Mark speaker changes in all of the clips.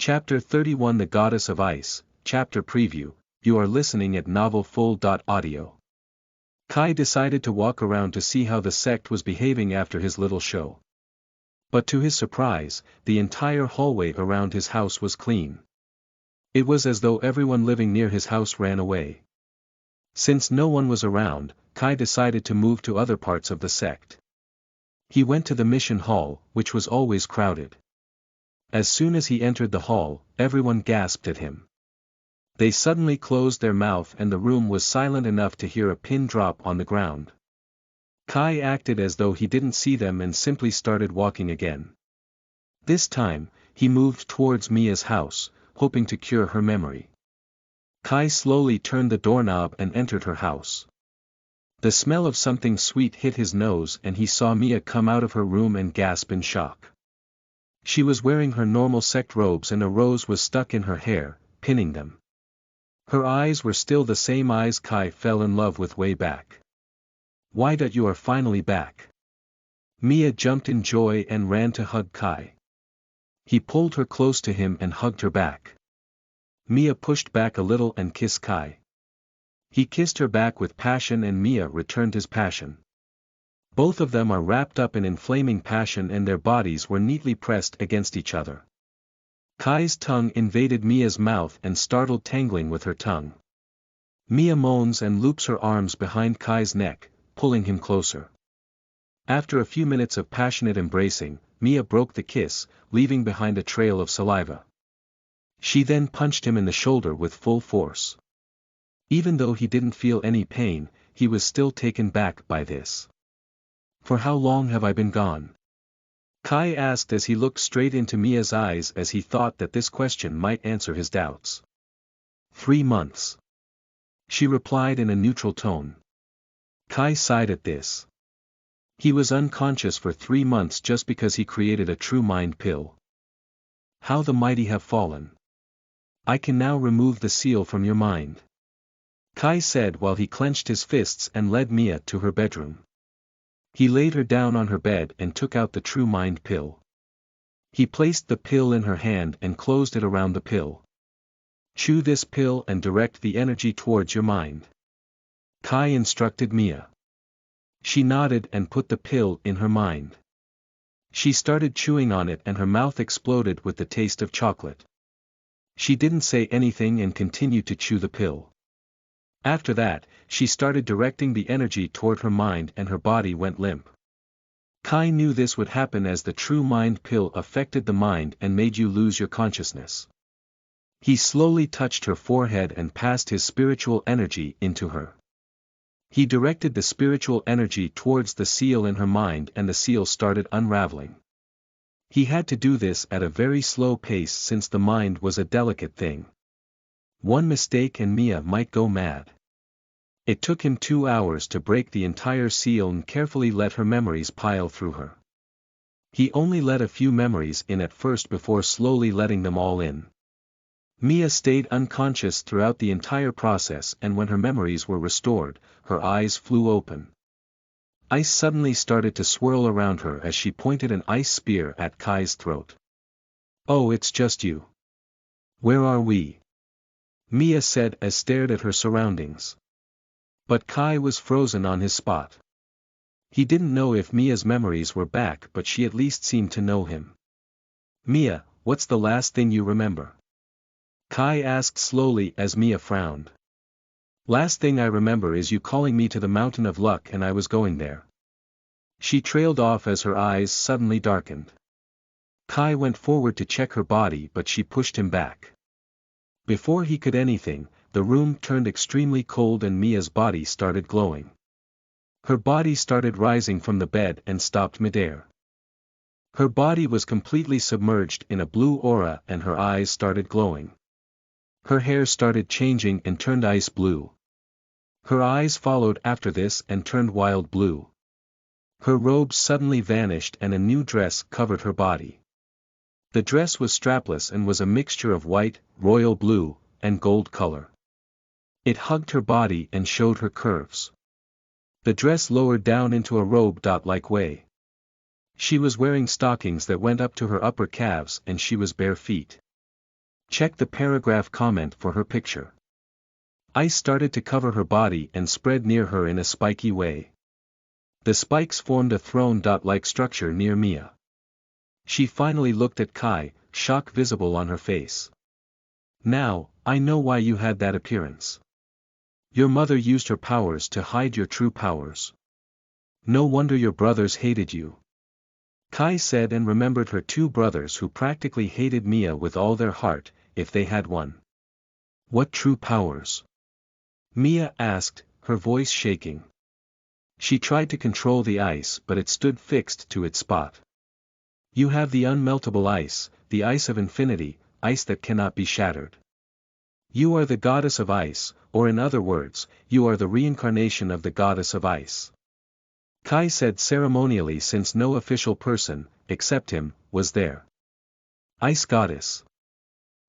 Speaker 1: Chapter 31 The Goddess of Ice, Chapter Preview. You are listening at novelfull.audio. Kai decided to walk around to see how the sect was behaving after his little show. But to his surprise, the entire hallway around his house was clean. It was as though everyone living near his house ran away. Since no one was around, Kai decided to move to other parts of the sect. He went to the mission hall, which was always crowded. As soon as he entered the hall, everyone gasped at him. They suddenly closed their mouth and the room was silent enough to hear a pin drop on the ground. Kai acted as though he didn't see them and simply started walking again. This time, he moved towards Mia's house, hoping to cure her memory. Kai slowly turned the doorknob and entered her house. The smell of something sweet hit his nose and he saw Mia come out of her room and gasp in shock. She was wearing her normal sect robes and a rose was stuck in her hair, pinning them. Her eyes were still the same eyes Kai fell in love with way back. "Why that you are finally back." Mia jumped in joy and ran to hug Kai. He pulled her close to him and hugged her back. Mia pushed back a little and kissed Kai. He kissed her back with passion and Mia returned his passion. Both of them are wrapped up in inflaming passion and their bodies were neatly pressed against each other. Kai's tongue invaded Mia's mouth and startled tangling with her tongue. Mia moans and loops her arms behind Kai's neck, pulling him closer. After a few minutes of passionate embracing, Mia broke the kiss, leaving behind a trail of saliva. She then punched him in the shoulder with full force. Even though he didn't feel any pain, he was still taken back by this. "For how long have I been gone?" Kai asked as he looked straight into Mia's eyes as he thought that this question might answer his doubts. 3 months. She replied in a neutral tone. Kai sighed at this. He was unconscious for 3 months just because he created a true mind pill. "How the mighty have fallen. I can now remove the seal from your mind," Kai said while he clenched his fists and led Mia to her bedroom. He laid her down on her bed and took out the true mind pill. He placed the pill in her hand and closed it around the pill. "Chew this pill and direct the energy towards your mind," Kai instructed Mia. She nodded and put the pill in her mind. She started chewing on it and her mouth exploded with the taste of chocolate. She didn't say anything and continued to chew the pill. After that, she started directing the energy toward her mind and her body went limp. Kai knew this would happen as the true mind pill affected the mind and made you lose your consciousness. He slowly touched her forehead and passed his spiritual energy into her. He directed the spiritual energy towards the seal in her mind and the seal started unraveling. He had to do this at a very slow pace since the mind was a delicate thing. One mistake and Mia might go mad. It took him 2 hours to break the entire seal and carefully let her memories pile through her. He only let a few memories in at first before slowly letting them all in. Mia stayed unconscious throughout the entire process and when her memories were restored, her eyes flew open. Ice suddenly started to swirl around her as she pointed an ice spear at Kai's throat. "Oh, it's just you. Where are we?" Mia said as stared at her surroundings. But Kai was frozen on his spot. He didn't know if Mia's memories were back but she at least seemed to know him. "Mia, what's the last thing you remember?" Kai asked slowly as Mia frowned. "Last thing I remember is you calling me to the Mountain of Luck and I was going there." She trailed off as her eyes suddenly darkened. Kai went forward to check her body but she pushed him back. Before he could anything, the room turned extremely cold and Mia's body started glowing. Her body started rising from the bed and stopped midair. Her body was completely submerged in a blue aura and her eyes started glowing. Her hair started changing and turned ice blue. Her eyes followed after this and turned wild blue. Her robes suddenly vanished and a new dress covered her body. The dress was strapless and was a mixture of white, royal blue, and gold color. It hugged her body and showed her curves. The dress lowered down into a robe-like way. She was wearing stockings that went up to her upper calves and she was bare feet. Check the paragraph comment for her picture. Ice started to cover her body and spread near her in a spiky way. The spikes formed a throne-like structure near Mia. She finally looked at Kai, shock visible on her face. Now, I know why you had that appearance. Your mother used her powers to hide your true powers. No wonder your brothers hated you. Kai said and remembered her two brothers who practically hated Mia with all their heart, if they had one. What true powers? Mia asked, her voice shaking. She tried to control the ice but it stood fixed to its spot. You have the unmeltable ice, the ice of infinity, ice that cannot be shattered. You are the goddess of ice, or in other words, you are the reincarnation of the goddess of ice. Kai said ceremonially since no official person, except him, was there. Ice goddess.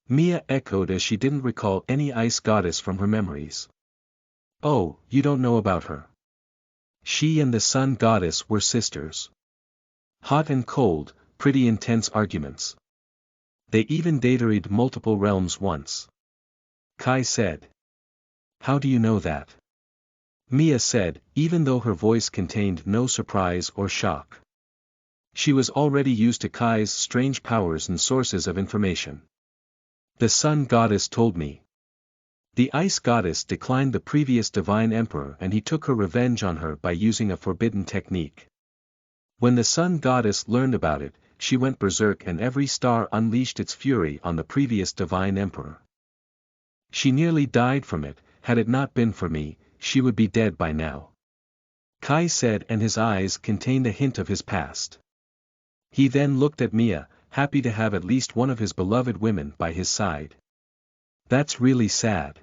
Speaker 1: Mia echoed as she didn't recall any ice goddess from her memories. Oh, you don't know about her. She and the sun goddess were sisters. Hot and cold, pretty intense arguments. They even dated multiple realms once. Kai said. How do you know that? Mia said, even though her voice contained no surprise or shock. She was already used to Kai's strange powers and sources of information. The sun goddess told me. The ice goddess declined the previous divine emperor and he took her revenge on her by using a forbidden technique. When the sun goddess learned about it, she went berserk and every star unleashed its fury on the previous divine emperor. She nearly died from it, had it not been for me, she would be dead by now. Kai said and his eyes contained a hint of his past. He then looked at Mia, happy to have at least one of his beloved women by his side. That's really sad.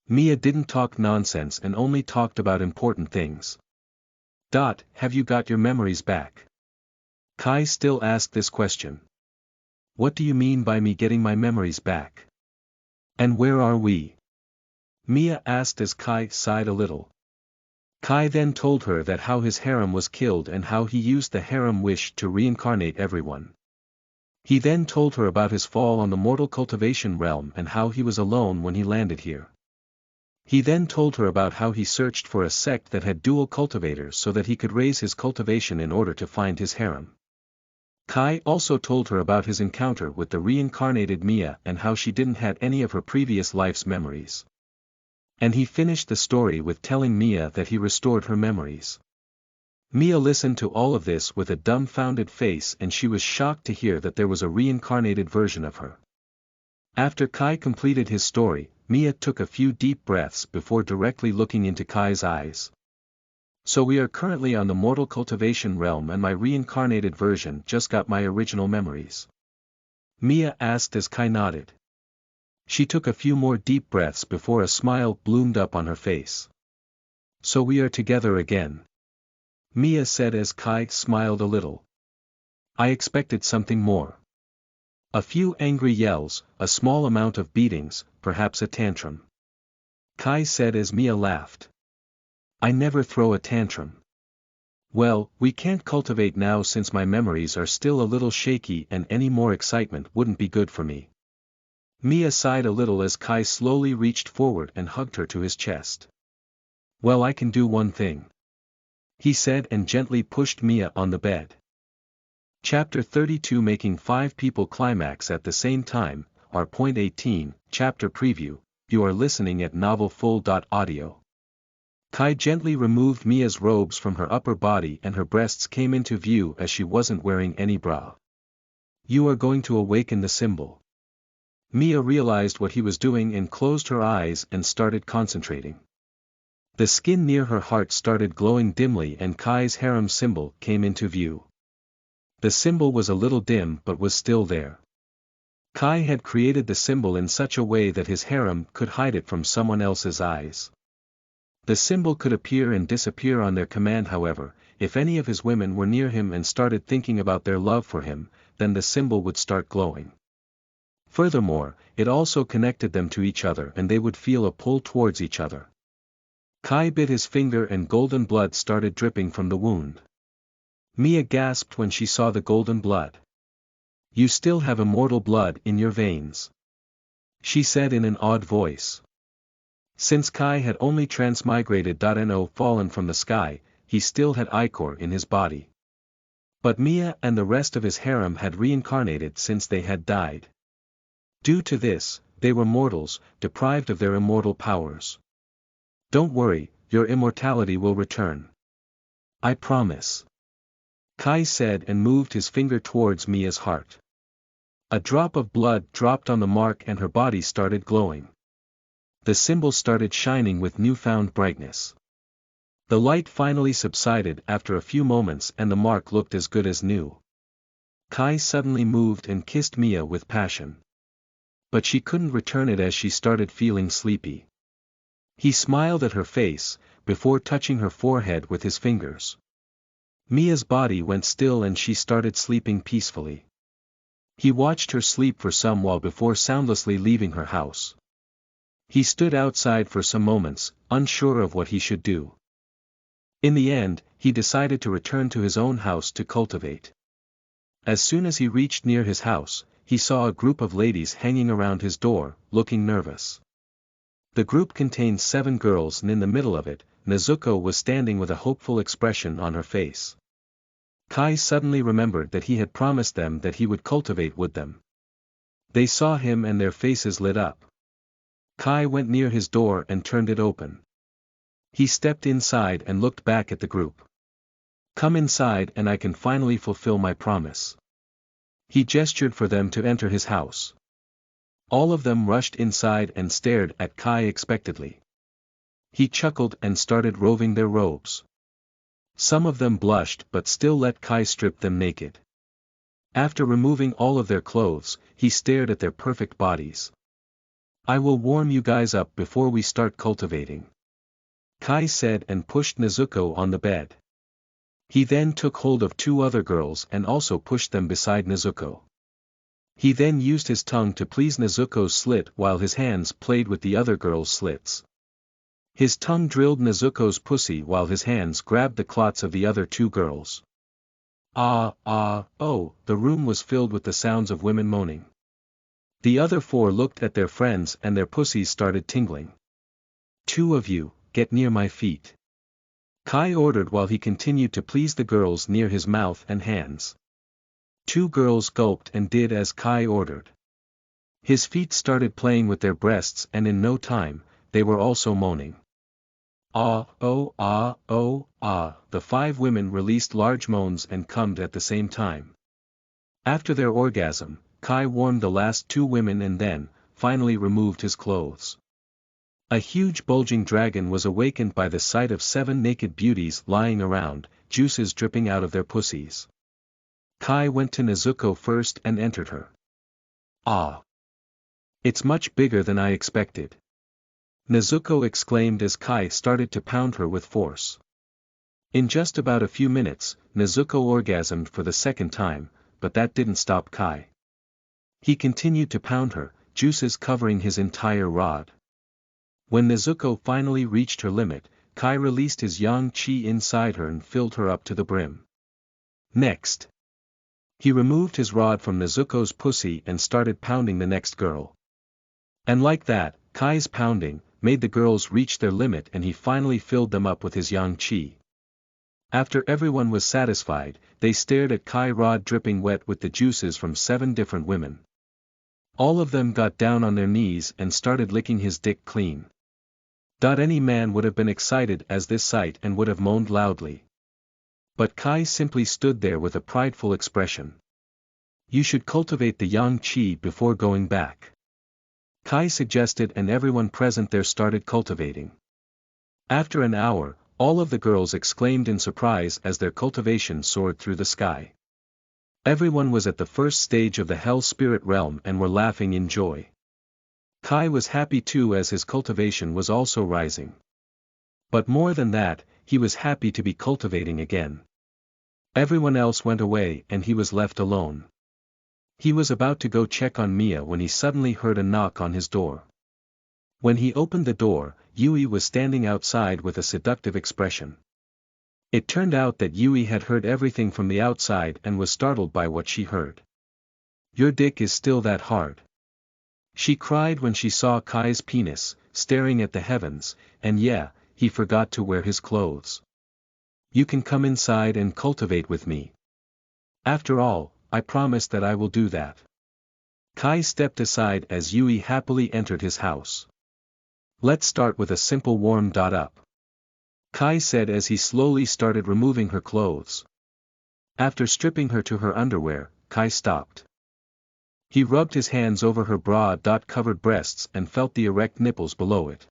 Speaker 1: Mia didn't talk nonsense and only talked about important things. Have you got your memories back? Kai still asked this question. What do you mean by me getting my memories back? And where are we? Mia asked as Kai sighed a little. Kai then told her that how his harem was killed and how he used the harem wish to reincarnate everyone. He then told her about his fall on the mortal cultivation realm and how he was alone when he landed here. He then told her about how he searched for a sect that had dual cultivators so that he could raise his cultivation in order to find his harem. Kai also told her about his encounter with the reincarnated Mia and how she didn't have any of her previous life's memories. And he finished the story with telling Mia that he restored her memories. Mia listened to all of this with a dumbfounded face and she was shocked to hear that there was a reincarnated version of her. After Kai completed his story, Mia took a few deep breaths before directly looking into Kai's eyes. So we are currently on the mortal cultivation realm and my reincarnated version just got my original memories. Mia asked as Kai nodded. She took a few more deep breaths before a smile bloomed up on her face. So we are together again. Mia said as Kai smiled a little. I expected something more. A few angry yells, a small amount of beatings, perhaps a tantrum. Kai said as Mia laughed. I never throw a tantrum. Well, we can't cultivate now since my memories are still a little shaky and any more excitement wouldn't be good for me. Mia sighed a little as Kai slowly reached forward and hugged her to his chest. Well, I can do one thing. He said and gently pushed Mia on the bed. Chapter 32 Making 5 people climax at the same time, Point 18, Chapter Preview, you are listening at novelfull.audio. Kai gently removed Mia's robes from her upper body and her breasts came into view as she wasn't wearing any bra. You are going to awaken the symbol. Mia realized what he was doing and closed her eyes and started concentrating. The skin near her heart started glowing dimly and Kai's harem symbol came into view. The symbol was a little dim but was still there. Kai had created the symbol in such a way that his harem could hide it from someone else's eyes. The symbol could appear and disappear on their command, however, if any of his women were near him and started thinking about their love for him, then the symbol would start glowing. Furthermore, it also connected them to each other and they would feel a pull towards each other. Kai bit his finger and golden blood started dripping from the wound. Mia gasped when she saw the golden blood. You still have immortal blood in your veins. she said in an odd voice. Since Kai had only transmigrated and fallen from the sky, he still had ichor in his body. But Mia and the rest of his harem had reincarnated since they had died. Due to this, they were mortals, deprived of their immortal powers. Don't worry, your immortality will return. I promise. Kai said and moved his finger towards Mia's heart. A drop of blood dropped on the mark and her body started glowing. The symbol started shining with newfound brightness. The light finally subsided after a few moments and the mark looked as good as new. Kai suddenly moved and kissed Mia with passion. But she couldn't return it as she started feeling sleepy. He smiled at her face, before touching her forehead with his fingers. Mia's body went still and she started sleeping peacefully. He watched her sleep for some while before soundlessly leaving her house. He stood outside for some moments, unsure of what he should do. In the end, he decided to return to his own house to cultivate. As soon as he reached near his house, he saw a group of ladies hanging around his door, looking nervous. The group contained 7 girls and in the middle of it, Nezuko was standing with a hopeful expression on her face. Kai suddenly remembered that he had promised them that he would cultivate with them. They saw him and their faces lit up. Kai went near his door and turned it open. He stepped inside and looked back at the group. Come inside and I can finally fulfill my promise. He gestured for them to enter his house. All of them rushed inside and stared at Kai expectantly. He chuckled and started roving their robes. Some of them blushed but still let Kai strip them naked. After removing all of their clothes, he stared at their perfect bodies. I will warm you guys up before we start cultivating. Kai said and pushed Nezuko on the bed. He then took hold of 2 other girls and also pushed them beside Nezuko. He then used his tongue to please Nezuko's slit while his hands played with the other girls' slits. His tongue drilled Nezuko's pussy while his hands grabbed the clots of the other 2 girls. Oh, the room was filled with the sounds of women moaning. The other 4 looked at their friends and their pussies started tingling. 2 of you, get near my feet. Kai ordered while he continued to please the girls near his mouth and hands. 2 girls gulped and did as Kai ordered. His feet started playing with their breasts and in no time, they were also moaning. The 5 women released large moans and cummed at the same time. After their orgasm, Kai warmed the last 2 women and then, finally removed his clothes. A huge bulging dragon was awakened by the sight of 7 naked beauties lying around, juices dripping out of their pussies. Kai went to Nezuko first and entered her. It's much bigger than I expected. Nezuko exclaimed as Kai started to pound her with force. In just about a few minutes, Nezuko orgasmed for the second time, but that didn't stop Kai. He continued to pound her, juices covering his entire rod. When Nezuko finally reached her limit, Kai released his yang qi inside her and filled her up to the brim. Next, he removed his rod from Nezuko's pussy and started pounding the next girl. And like that, Kai's pounding made the girls reach their limit and he finally filled them up with his yang qi. After everyone was satisfied, they stared at Kai rod dripping wet with the juices from 7 different women. All of them got down on their knees and started licking his dick clean. Any man would have been excited as this sight and would have moaned loudly. But Kai simply stood there with a prideful expression. You should cultivate the yang qi before going back. Kai suggested and everyone present there started cultivating. After an hour, all of the girls exclaimed in surprise as their cultivation soared through the sky. Everyone was at the first stage of the hell spirit realm and were laughing in joy. Kai was happy too as his cultivation was also rising. But more than that, he was happy to be cultivating again. Everyone else went away and he was left alone. He was about to go check on Mia when he suddenly heard a knock on his door. When he opened the door, Yui was standing outside with a seductive expression. It turned out that Yui had heard everything from the outside and was startled by what she heard. Your dick is still that hard? She cried when she saw Kai's penis, staring at the heavens, and yeah, he forgot to wear his clothes. You can come inside and cultivate with me. After all, I promise that I will do that. Kai stepped aside as Yui happily entered his house. Let's start with a simple warm-up. Kai said as he slowly started removing her clothes. After stripping her to her underwear, Kai stopped. He rubbed his hands over her bra-covered breasts and felt the erect nipples below it.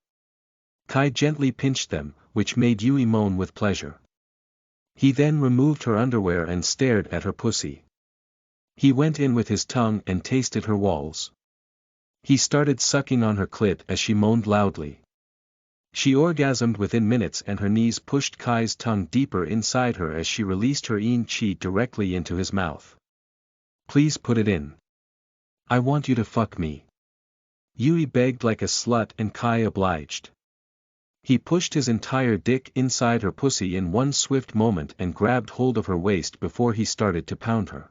Speaker 1: Kai gently pinched them, which made Yui moan with pleasure. He then removed her underwear and stared at her pussy. He went in with his tongue and tasted her walls. He started sucking on her clit as she moaned loudly. She orgasmed within minutes and her knees pushed Kai's tongue deeper inside her as she released her chi directly into his mouth. Please put it in. I want you to fuck me. Yui begged like a slut and Kai obliged. He pushed his entire dick inside her pussy in one swift moment and grabbed hold of her waist before he started to pound her.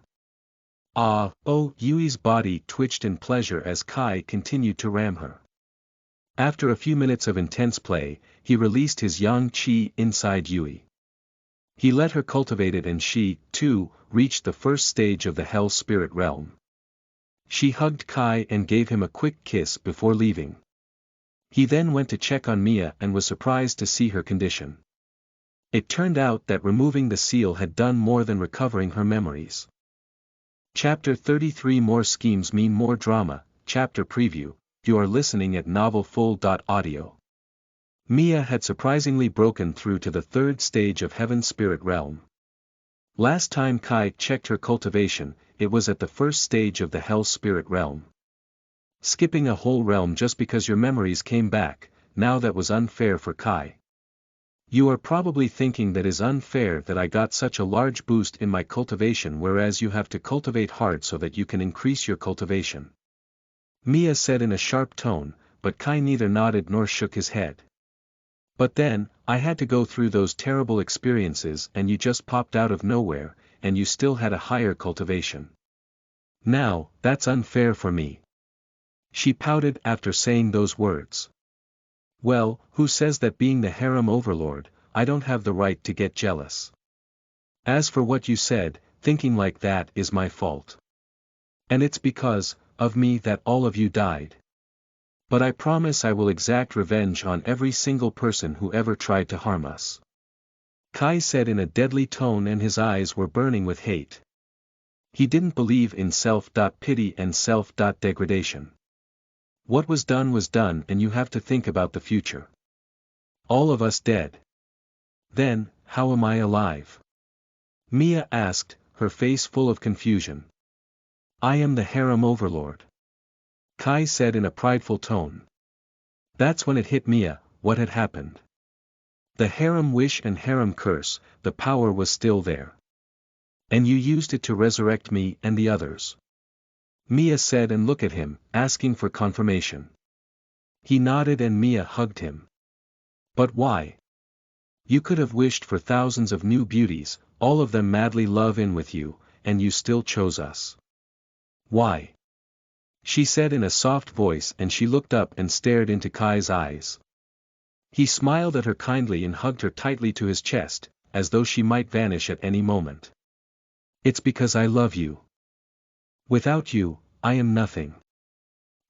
Speaker 1: Yui's body twitched in pleasure as Kai continued to ram her. After a few minutes of intense play, he released his yang chi inside Yui. He let her cultivate it and she, too, reached the first stage of the hell spirit realm. She hugged Kai and gave him a quick kiss before leaving. He then went to check on Mia and was surprised to see her condition. It turned out that removing the seal had done more than recovering her memories. Chapter 33 More schemes mean more drama. Chapter preview. You are listening at novelfull.audio. Mia had surprisingly broken through to the third stage of Heaven's spirit realm. Last time Kai checked her cultivation, it was at the first stage of the Hell spirit realm. Skipping a whole realm just because your memories came back, now that was unfair for Kai. You are probably thinking that is unfair that I got such a large boost in my cultivation whereas you have to cultivate hard so that you can increase your cultivation. Mia said in a sharp tone, but Kai neither nodded nor shook his head. But then, I had to go through those terrible experiences and you just popped out of nowhere, and you still had a higher cultivation. Now, that's unfair for me. She pouted after saying those words. Well, who says that being the harem overlord, I don't have the right to get jealous? As for what you said, thinking like that is my fault. And it's because of me that all of you died. But I promise I will exact revenge on every single person who ever tried to harm us. Kai said in a deadly tone and his eyes were burning with hate. He didn't believe in self-pity and self-degradation. What was done and you have to think about the future. All of us dead. Then, how am I alive? Mia asked, her face full of confusion. I am the harem overlord. Kai said in a prideful tone. That's when it hit Mia, what had happened. The harem wish and harem curse, the power was still there. And you used it to resurrect me and the others. Mia said and looked at him, asking for confirmation. He nodded and Mia hugged him. But why? You could have wished for thousands of new beauties, all of them madly love in with you, and you still chose us. Why? She said in a soft voice and she looked up and stared into Kai's eyes. He smiled at her kindly and hugged her tightly to his chest, as though she might vanish at any moment. It's because I love you. Without you, I am nothing.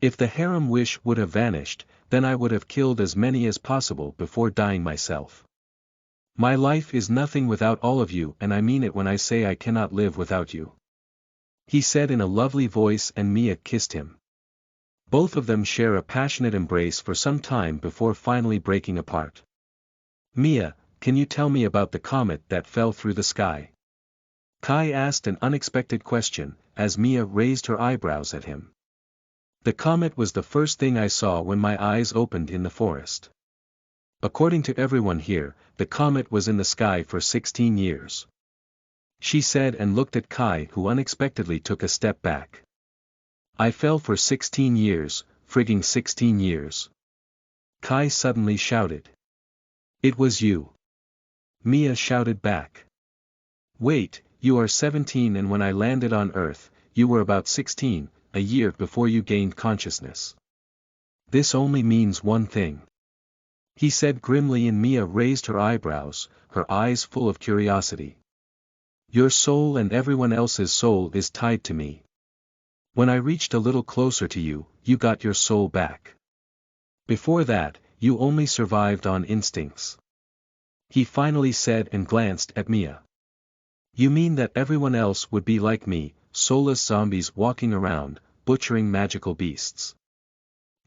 Speaker 1: If the harem wish would have vanished, then I would have killed as many as possible before dying myself. My life is nothing without all of you and I mean it when I say I cannot live without you. He said in a lovely voice and Mia kissed him. Both of them share a passionate embrace for some time before finally breaking apart. Mia, can you tell me about the comet that fell through the sky? Kai asked an unexpected question, as Mia raised her eyebrows at him. The comet was the first thing I saw when my eyes opened in the forest. According to everyone here, the comet was in the sky for 16 years. She said and looked at Kai who unexpectedly took a step back. I fell for 16 years, frigging 16 years. Kai suddenly shouted. It was you. Mia shouted back. Wait, you are 17 and when I landed on Earth, you were about 16, a year before you gained consciousness. This only means one thing, he said grimly, and Mia raised her eyebrows, her eyes full of curiosity. Your soul and everyone else's soul is tied to me. When I reached a little closer to you, you got your soul back. Before that, you only survived on instincts. He finally said and glanced at Mia. You mean that everyone else would be like me, soulless zombies walking around, butchering magical beasts?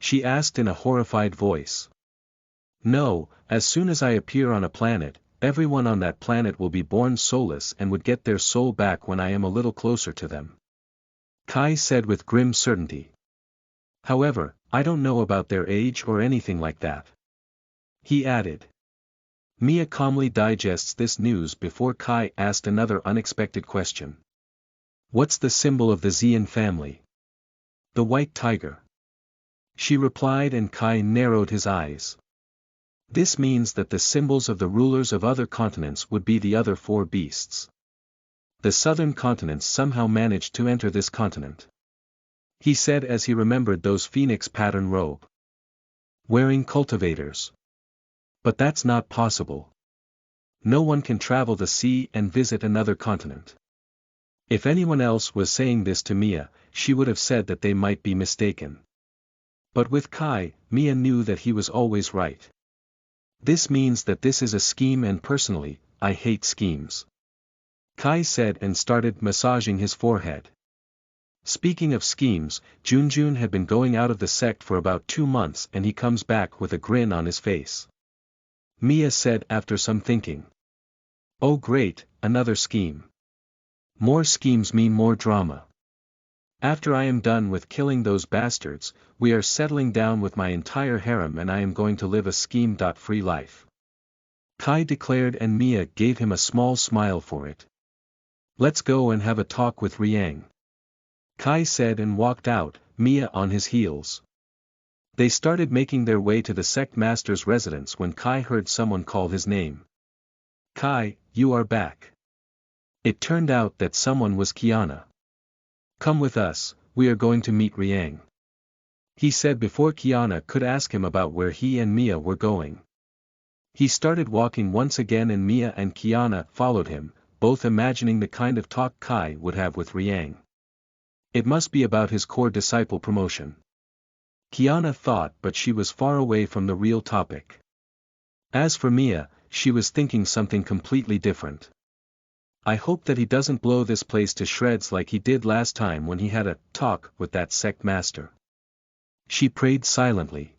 Speaker 1: She asked in a horrified voice. No, as soon as I appear on a planet, everyone on that planet will be born soulless and would get their soul back when I am a little closer to them. Kai said with grim certainty. However, I don't know about their age or anything like that. He added. Mia calmly digests this news before Kai asked another unexpected question. What's the symbol of the Xian family? The white tiger. She replied, and Kai narrowed his eyes. This means that the symbols of the rulers of other continents would be the other four beasts. The southern continents somehow managed to enter this continent, he said as he remembered those phoenix pattern robe wearing cultivators. But that's not possible. No one can travel the sea and visit another continent. If anyone else was saying this to Mia, she would have said that they might be mistaken. But with Kai, Mia knew that he was always right. This means that this is a scheme, and personally, I hate schemes, Kai said and started massaging his forehead. Speaking of schemes, Junjun had been going out of the sect for about 2 months, and he comes back with a grin on his face. Mia said after some thinking. Oh great, another scheme. More schemes mean more drama. After I am done with killing those bastards, we are settling down with my entire harem and I am going to live a scheme-free life, Kai declared, and Mia gave him a small smile for it. Let's go and have a talk with Riang, Kai said and walked out, Mia on his heels. They started making their way to the sect master's residence when Kai heard someone call his name. Kai, you are back. It turned out that someone was Kiana. Come with us, we are going to meet Riang, he said before Kiana could ask him about where he and Mia were going. He started walking once again, and Mia and Kiana followed him, both imagining the kind of talk Kai would have with Riang. It must be about his core disciple promotion, Kiana thought, but she was far away from the real topic. As for Mia, she was thinking something completely different. I hope that he doesn't blow this place to shreds like he did last time when he had a talk with that sect master. She prayed silently.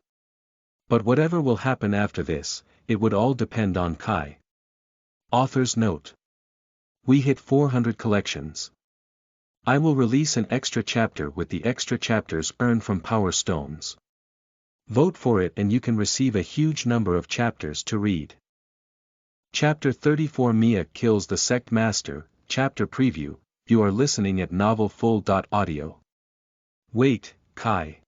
Speaker 1: But whatever will happen after this, it would all depend on Kai. Author's note. We hit 400 collections. I will release an extra chapter with the extra chapters earned from Power Stones. Vote for it and you can receive a huge number of chapters to read. Chapter 34, Mia kills the sect master, chapter preview. You are listening at novelfull.audio. Wait, Kai.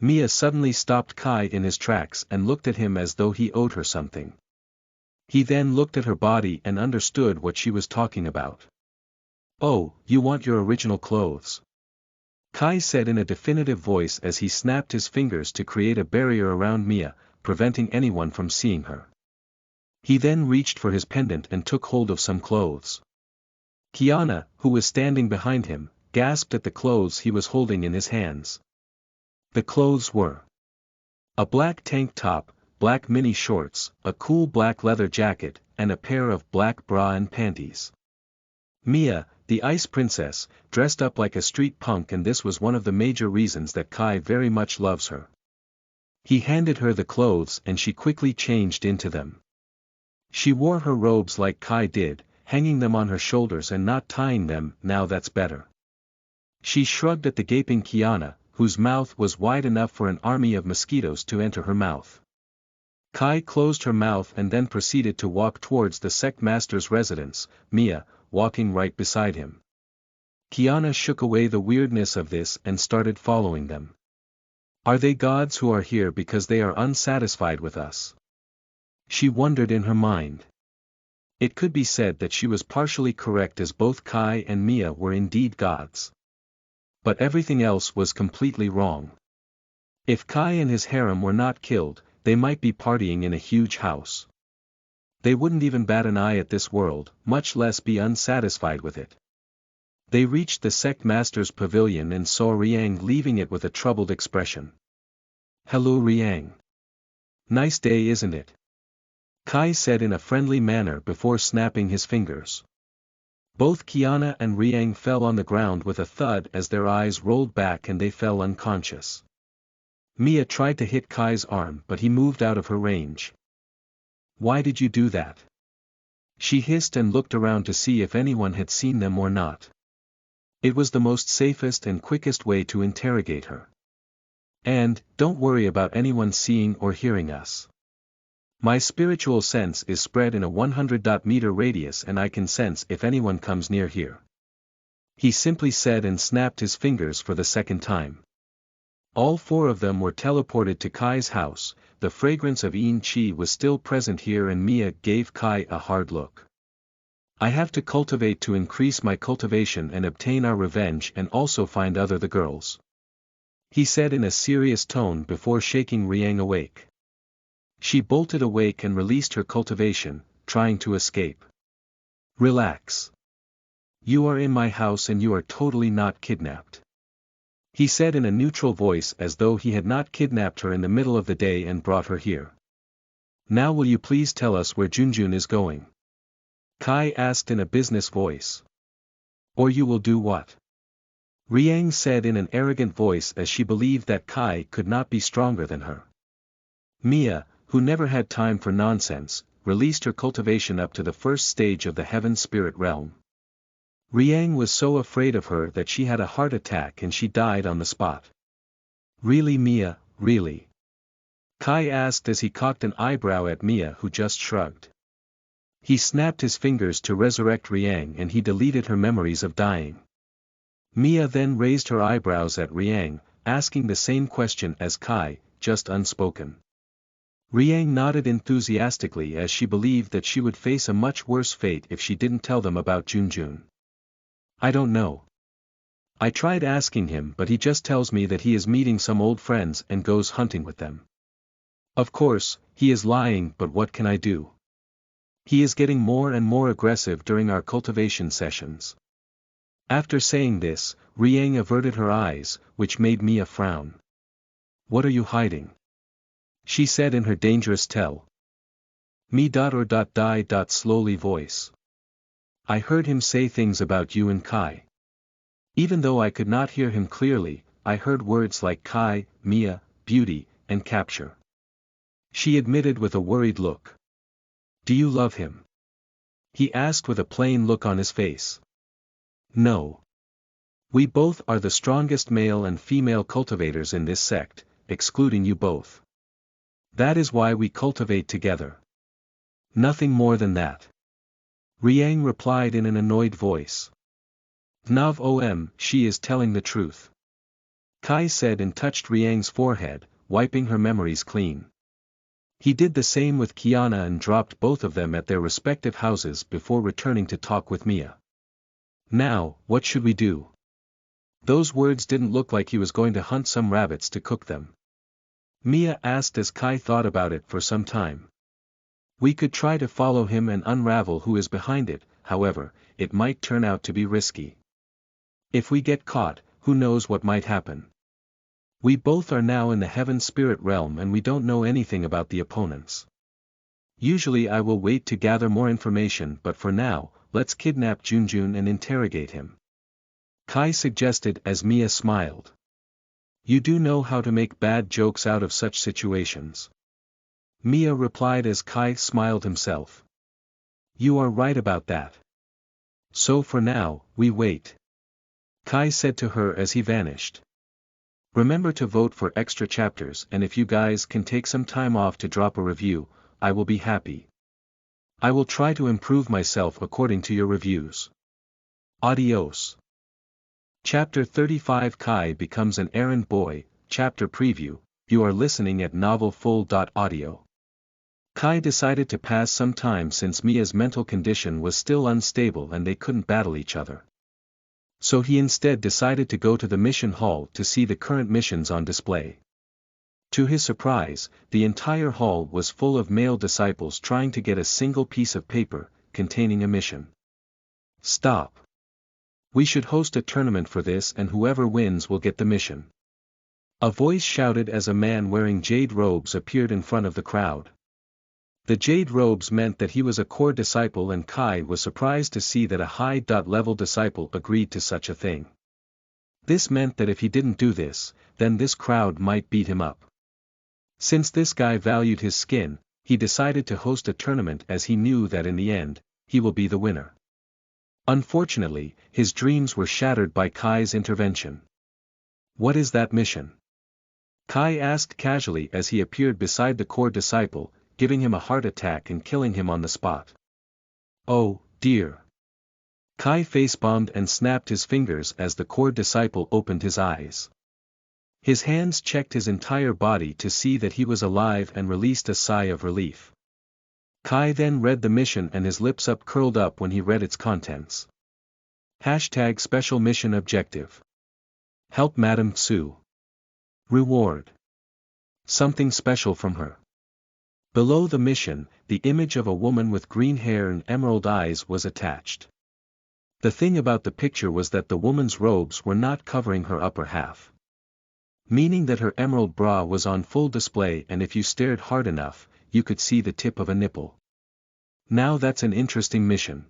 Speaker 1: Mia suddenly stopped Kai in his tracks and looked at him as though he owed her something. He then looked at her body and understood what she was talking about. Oh, you want your original clothes? Kai said in a definitive voice as he snapped his fingers to create a barrier around Mia, preventing anyone from seeing her. He then reached for his pendant and took hold of some clothes. Kiana, who was standing behind him, gasped at the clothes he was holding in his hands. The clothes were a black tank top, black mini shorts, a cool black leather jacket, and a pair of black bra and panties. Mia, the Ice Princess, dressed up like a street punk, and this was one of the major reasons that Kai very much loves her. He handed her the clothes and she quickly changed into them. She wore her robes like Kai did, hanging them on her shoulders and not tying them. Now that's better. She shrugged at the gaping Kiana, whose mouth was wide enough for an army of mosquitoes to enter her mouth. Kai closed her mouth and then proceeded to walk towards the sect master's residence, Mia, walking right beside him. Kiana shook away the weirdness of this and started following them. Are they gods who are here because they are unsatisfied with us? She wondered in her mind. It could be said that she was partially correct, as both Kai and Mia were indeed gods. But everything else was completely wrong. If Kai and his harem were not killed, they might be partying in a huge house. They wouldn't even bat an eye at this world, much less be unsatisfied with it. They reached the sect master's pavilion and saw Riang leaving it with a troubled expression. "Hello Riang. Nice day, isn't it?" Kai said in a friendly manner before snapping his fingers. Both Kiana and Riang fell on the ground with a thud as their eyes rolled back and they fell unconscious. Mia tried to hit Kai's arm but he moved out of her range. "Why did you do that?" She hissed and looked around to see if anyone had seen them or not. It was the most safest and quickest way to interrogate her. "And, don't worry about anyone seeing or hearing us. My spiritual sense is spread in a 100-meter radius and I can sense if anyone comes near here," he simply said and snapped his fingers for the second time. All four of them were teleported to Kai's house. The fragrance of Yin Qi was still present here and Mia gave Kai a hard look. "I have to cultivate to increase my cultivation and obtain our revenge and also find other the girls," he said in a serious tone before shaking Riang awake. She bolted awake and released her cultivation, trying to escape. "Relax. You are in my house and you are totally not kidnapped," he said in a neutral voice as though he had not kidnapped her in the middle of the day and brought her here. "Now will you please tell us where Junjun is going?" Kai asked in a business voice. "Or you will do what?" Riang said in an arrogant voice as she believed that Kai could not be stronger than her. Mia, who never had time for nonsense, released her cultivation up to the first stage of the heaven spirit realm. Riang was so afraid of her that she had a heart attack and she died on the spot. "Really Mia, really?" Kai asked as he cocked an eyebrow at Mia who just shrugged. He snapped his fingers to resurrect Riang and he deleted her memories of dying. Mia then raised her eyebrows at Riang, asking the same question as Kai, just unspoken. Riang nodded enthusiastically as she believed that she would face a much worse fate if she didn't tell them about Junjun. "I don't know. I tried asking him but he just tells me that he is meeting some old friends and goes hunting with them. Of course, he is lying but what can I do? He is getting more and more aggressive during our cultivation sessions." After saying this, Riang averted her eyes, which made Mia frown. "What are you hiding?" she said in her dangerous tell. Die. Slowly voice. "I heard him say things about you and Kai. Even though I could not hear him clearly, I heard words like Kai, Mia, beauty, and capture." She admitted with a worried look. "Do you love him?" he asked with a plain look on his face. "No. We both are the strongest male and female cultivators in this sect, excluding you both. That is why we cultivate together. Nothing more than that." Riang replied in an annoyed voice. "Nav she is telling the truth," Kai said and touched Riang's forehead, wiping her memories clean. He did the same with Kiana and dropped both of them at their respective houses before returning to talk with Mia. "Now, what should we do?" Those words didn't look like he was going to hunt some rabbits to cook them. Mia asked as Kai thought about it for some time. "We could try to follow him and unravel who is behind it, however, it might turn out to be risky. If we get caught, who knows what might happen. We both are now in the heaven spirit realm and we don't know anything about the opponents. Usually I will wait to gather more information but for now, let's kidnap Junjun and interrogate him," Kai suggested as Mia smiled. "You do know how to make bad jokes out of such situations," Mia replied as Kai smiled himself. "You are right about that. So for now, we wait," Kai said to her as he vanished. "Remember to vote for extra chapters and if you guys can take some time off to drop a review, I will be happy. I will try to improve myself according to your reviews. Adios." Chapter 35 Kai becomes an errand boy. Chapter preview. You are listening at novelfull.audio. Kai decided to pass some time since Mia's mental condition was still unstable and they couldn't battle each other. So he instead decided to go to the mission hall to see the current missions on display. To his surprise, the entire hall was full of male disciples trying to get a single piece of paper, containing a mission. Stop! We should host a tournament for this and whoever wins will get the mission. A voice shouted as a man wearing jade robes appeared in front of the crowd. The jade robes meant that he was a core disciple and Kai was surprised to see that a high-level disciple agreed to such a thing. This meant that if he didn't do this, then this crowd might beat him up. Since this guy valued his skin, he decided to host a tournament as he knew that in the end, he will be the winner. Unfortunately, his dreams were shattered by Kai's intervention. What is that mission? Kai asked casually as he appeared beside the core disciple, giving him a heart attack and killing him on the spot. Oh, dear. Kai face-bombed and snapped his fingers as the core disciple opened his eyes. His hands checked his entire body to see that he was alive and released a sigh of relief. Kai then read the mission and his lips curled up when he read its contents. Hashtag Special Mission Objective. Help Madame Tsu. Reward. Something special from her. Below the mission, the image of a woman with green hair and emerald eyes was attached. The thing about the picture was that the woman's robes were not covering her upper half. Meaning that her emerald bra was on full display and if you stared hard enough, you could see the tip of a nipple. Now that's an interesting mission.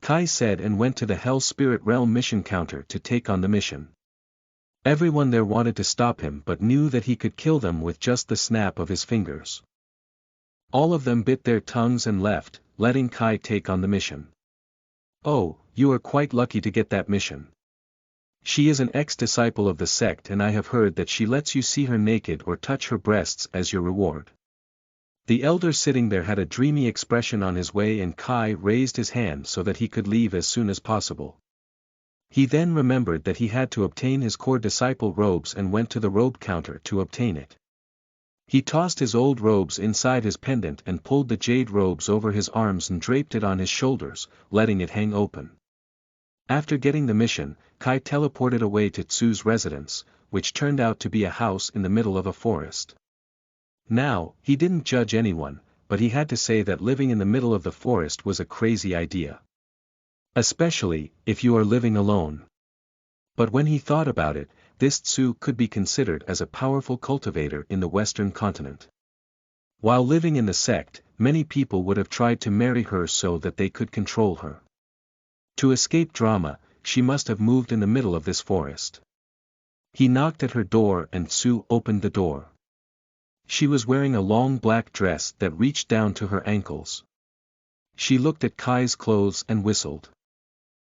Speaker 1: Kai said and went to the Hell Spirit Realm mission counter to take on the mission. Everyone there wanted to stop him but knew that he could kill them with just the snap of his fingers. All of them bit their tongues and left, letting Kai take on the mission. Oh, you are quite lucky to get that mission. She is an ex-disciple of the sect and I have heard that she lets you see her naked or touch her breasts as your reward. The elder sitting there had a dreamy expression on his way and Kai raised his hand so that he could leave as soon as possible. He then remembered that he had to obtain his core disciple robes and went to the robe counter to obtain it. He tossed his old robes inside his pendant and pulled the jade robes over his arms and draped it on his shoulders, letting it hang open. After getting the mission, Kai teleported away to Tsu's residence, which turned out to be a house in the middle of a forest. Now, he didn't judge anyone, but he had to say that living in the middle of the forest was a crazy idea. Especially, if you are living alone. But when he thought about it, this Tsu could be considered as a powerful cultivator in the Western continent. While living in the sect, many people would have tried to marry her so that they could control her. To escape drama, she must have moved in the middle of this forest. He knocked at her door and Tsu opened the door. She was wearing a long black dress that reached down to her ankles. She looked at Kai's clothes and whistled.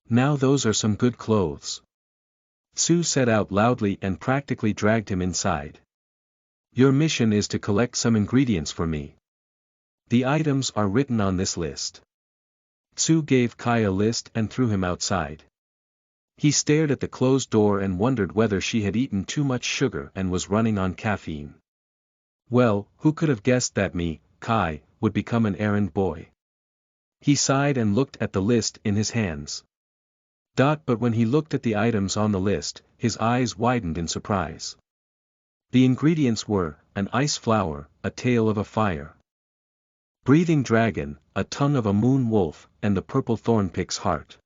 Speaker 1: Now those are some good clothes. Tsu said out loudly and practically dragged him inside. Your mission is to collect some ingredients for me. The items are written on this list. Tsu gave Kai a list and threw him outside. He stared at the closed door and wondered whether she had eaten too much sugar and was running on caffeine. Well, who could have guessed that me, Kai, would become an errand boy? He sighed and looked at the list in his hands. But when he looked at the items on the list, his eyes widened in surprise. The ingredients were, an ice flower, a tail of a fire breathing dragon, a tongue of a moon wolf, and the purple thornpick's heart.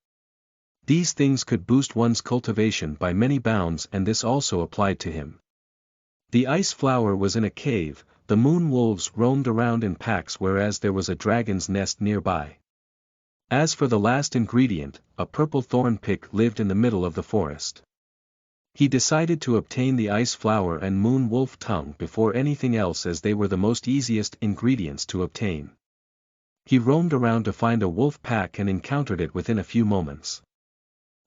Speaker 1: These things could boost one's cultivation by many bounds and this also applied to him. The ice flower was in a cave, the moon wolves roamed around in packs whereas there was a dragon's nest nearby. As for the last ingredient, a purple thornpick lived in the middle of the forest. He decided to obtain the ice flower and moon wolf tongue before anything else as they were the most easiest ingredients to obtain. He roamed around to find a wolf pack and encountered it within a few moments.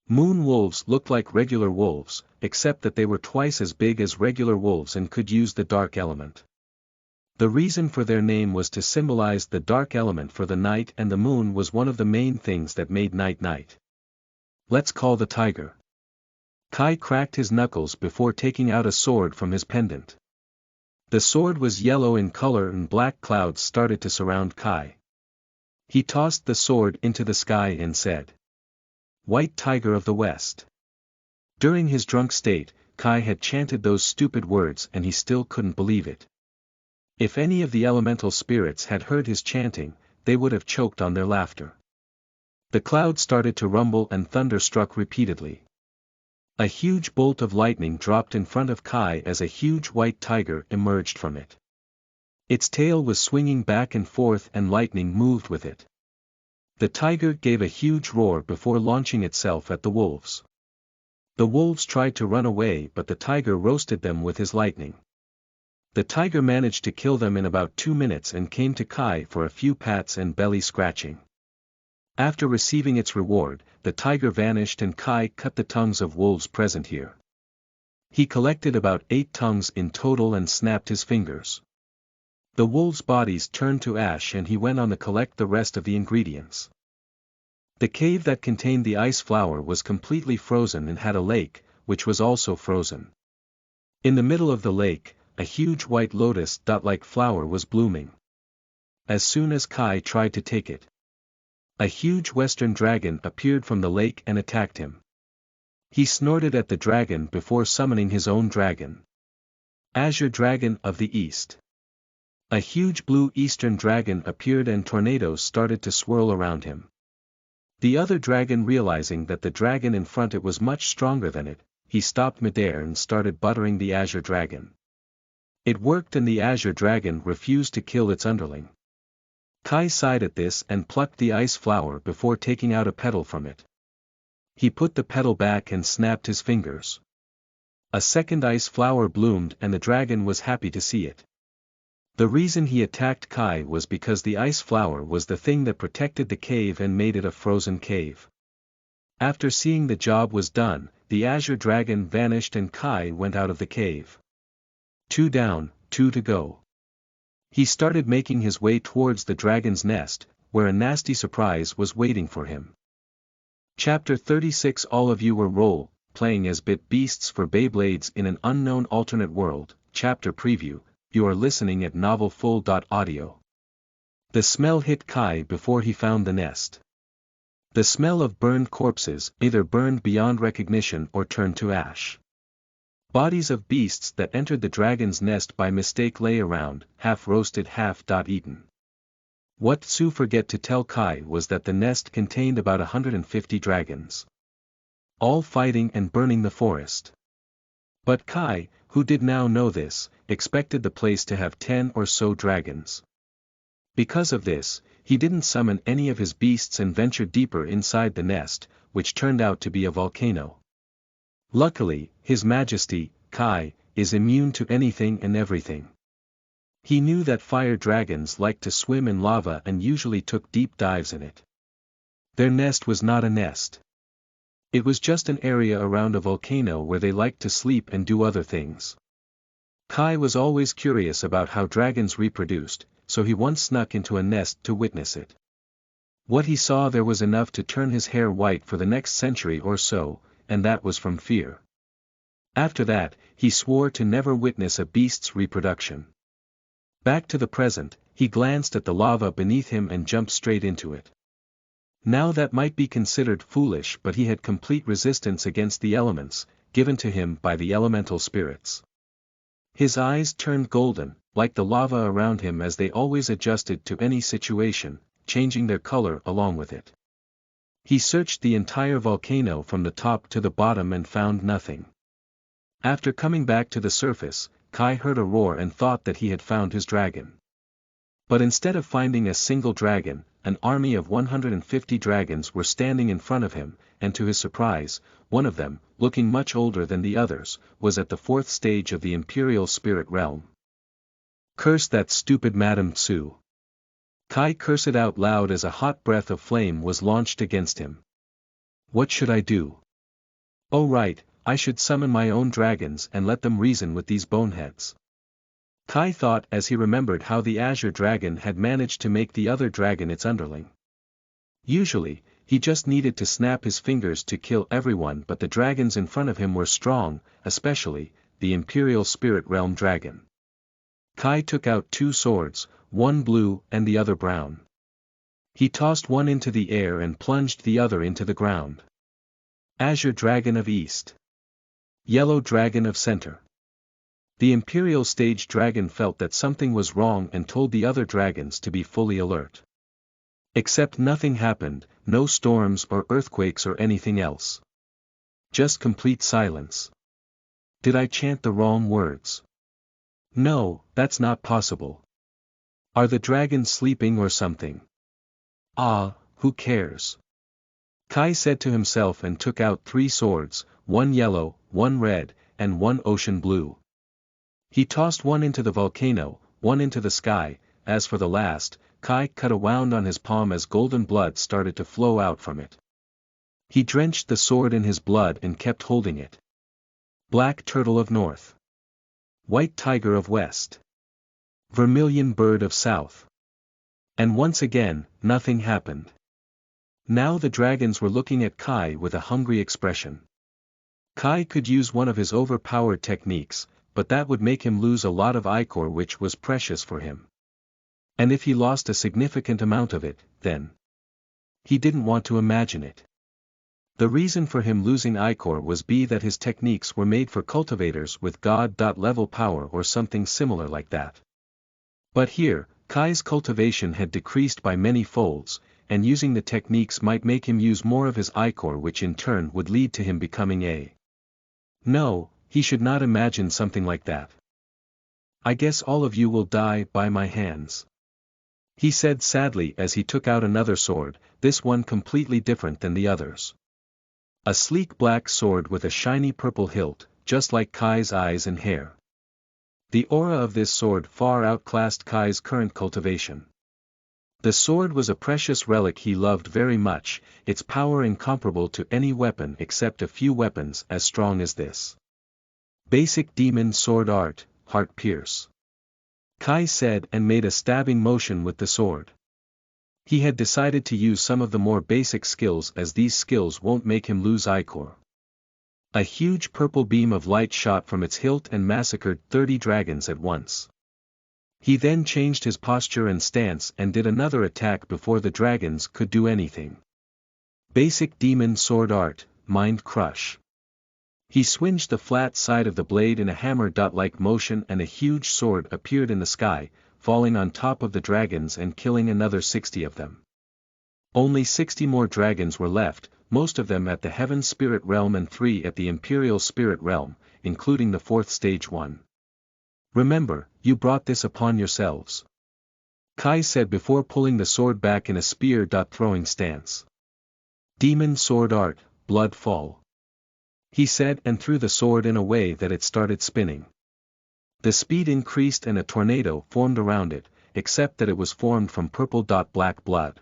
Speaker 1: Moon wolves looked like regular wolves, except that they were twice as big as regular wolves and could use the dark element. The reason for their name was to symbolize the dark element for the night and the moon was one of the main things that made night night. Let's call the tiger. Kai cracked his knuckles before taking out a sword from his pendant. The sword was yellow in color and black clouds started to surround Kai. He tossed the sword into the sky and said, "White Tiger of the West." During his drunk state, Kai had chanted those stupid words and he still couldn't believe it. If any of the elemental spirits had heard his chanting, they would have choked on their laughter. The cloud started to rumble and thunder struck repeatedly. A huge bolt of lightning dropped in front of Kai as a huge white tiger emerged from it. Its tail was swinging back and forth and lightning moved with it. The tiger gave a huge roar before launching itself at the wolves. The wolves tried to run away but the tiger roasted them with his lightning. The tiger managed to kill them in about 2 minutes and came to Kai for a few pats and belly scratching. After receiving its reward, the tiger vanished and Kai cut the tongues of wolves present here. He collected about 8 tongues in total and snapped his fingers. The wolves' bodies turned to ash and he went on to collect the rest of the ingredients. The cave that contained the ice flower was completely frozen and had a lake, which was also frozen. In the middle of the lake, a huge white lotus-like flower was blooming. As soon as Kai tried to take it, a huge western dragon appeared from the lake and attacked him. He snorted at the dragon before summoning his own dragon. Azure Dragon of the East. A huge blue eastern dragon appeared and tornadoes started to swirl around him. The other dragon, realizing that the dragon in front it was much stronger than it, he stopped midair and started buttering the Azure Dragon. It worked and the Azure Dragon refused to kill its underling. Kai sighed at this and plucked the ice flower before taking out a petal from it. He put the petal back and snapped his fingers. A second ice flower bloomed and the dragon was happy to see it. The reason he attacked Kai was because the ice flower was the thing that protected the cave and made it a frozen cave. After seeing the job was done, the Azure Dragon vanished and Kai went out of the cave. 2 down, 2 to go. He started making his way towards the dragon's nest, where a nasty surprise was waiting for him. Chapter 36. All of you were role-playing as Bit Beasts for Beyblades in an unknown alternate world. Chapter preview. You are listening at novelfull.audio. The smell hit Kai before he found the nest. The smell of burned corpses, either burned beyond recognition or turned to ash. Bodies of beasts that entered the dragon's nest by mistake lay around, half roasted, half eaten. What Sue forgot to tell Kai was that the nest contained about 150 dragons, all fighting and burning the forest. But Kai, who did now know this, expected the place to have 10 or so dragons. Because of this, he didn't summon any of his beasts and ventured deeper inside the nest, which turned out to be a volcano. Luckily, His Majesty, Kai, is immune to anything and everything. He knew that fire dragons liked to swim in lava and usually took deep dives in it. Their nest was not a nest. It was just an area around a volcano where they liked to sleep and do other things. Kai was always curious about how dragons reproduced, so he once snuck into a nest to witness it. What he saw there was enough to turn his hair white for the next century or so, and that was from fear. After that, he swore to never witness a beast's reproduction. Back to the present, he glanced at the lava beneath him and jumped straight into it. Now that might be considered foolish, but he had complete resistance against the elements, given to him by the elemental spirits. His eyes turned golden, like the lava around him, as they always adjusted to any situation, changing their color along with it. He searched the entire volcano from the top to the bottom and found nothing. After coming back to the surface, Kai heard a roar and thought that he had found his dragon. But instead of finding a single dragon, an army of 150 dragons were standing in front of him, and to his surprise, one of them, looking much older than the others, was at the 4th stage of the Imperial Spirit Realm. Curse that stupid Madame Tsu. Kai cursed out loud as a hot breath of flame was launched against him. What should I do? Oh right, I should summon my own dragons and let them reason with these boneheads. Kai thought as he remembered how the Azure Dragon had managed to make the other dragon its underling. Usually, he just needed to snap his fingers to kill everyone, but the dragons in front of him were strong, especially the Imperial Spirit Realm dragon. Kai took out 2 swords, one blue and the other brown. He tossed one into the air and plunged the other into the ground. Azure Dragon of East. Yellow Dragon of Center. The Imperial Stage Dragon felt that something was wrong and told the other dragons to be fully alert. Except nothing happened, no storms or earthquakes or anything else. Just complete silence. Did I chant the wrong words? No, that's not possible. Are the dragons sleeping or something? Ah, who cares? Kai said to himself and took out 3 swords, one yellow, one red, and one ocean blue. He tossed one into the volcano, one into the sky. As for the last, Kai cut a wound on his palm as golden blood started to flow out from it. He drenched the sword in his blood and kept holding it. Black Turtle of North. White Tiger of West. Vermilion Bird of South. And once again, nothing happened. Now the dragons were looking at Kai with a hungry expression. Kai could use one of his overpowered techniques, but that would make him lose a lot of ichor, which was precious for him. And if he lost a significant amount of it, then he didn't want to imagine it. The reason for him losing ichor was that his techniques were made for cultivators with god-level power or something similar like that. But here, Kai's cultivation had decreased by many folds, and using the techniques might make him use more of his ichor, which in turn would lead to him becoming a. No, he should not imagine something like that. I guess all of you will die by my hands. He said sadly as he took out another sword, this one completely different than the others. A sleek black sword with a shiny purple hilt, just like Kai's eyes and hair. The aura of this sword far outclassed Kai's current cultivation. The sword was a precious relic he loved very much, its power incomparable to any weapon except a few weapons as strong as this. Basic demon sword art, heart pierce. Kai said and made a stabbing motion with the sword. He had decided to use some of the more basic skills as these skills won't make him lose ichor. A huge purple beam of light shot from its hilt and massacred 30 dragons at once. He then changed his posture and stance and did another attack before the dragons could do anything. Basic demon sword art, mind crush. He swinged the flat side of the blade in a hammer-like motion and a huge sword appeared in the sky, falling on top of the dragons and killing another 60 of them. Only 60 more dragons were left, most of them at the Heaven Spirit Realm and 3 at the Imperial Spirit Realm, including the 4th stage one. Remember, you brought this upon yourselves. Kai said before pulling the sword back in a spear-throwing stance. Demon sword art, blood fall. He said and threw the sword in a way that it started spinning. The speed increased and a tornado formed around it, except that it was formed from purple-black blood.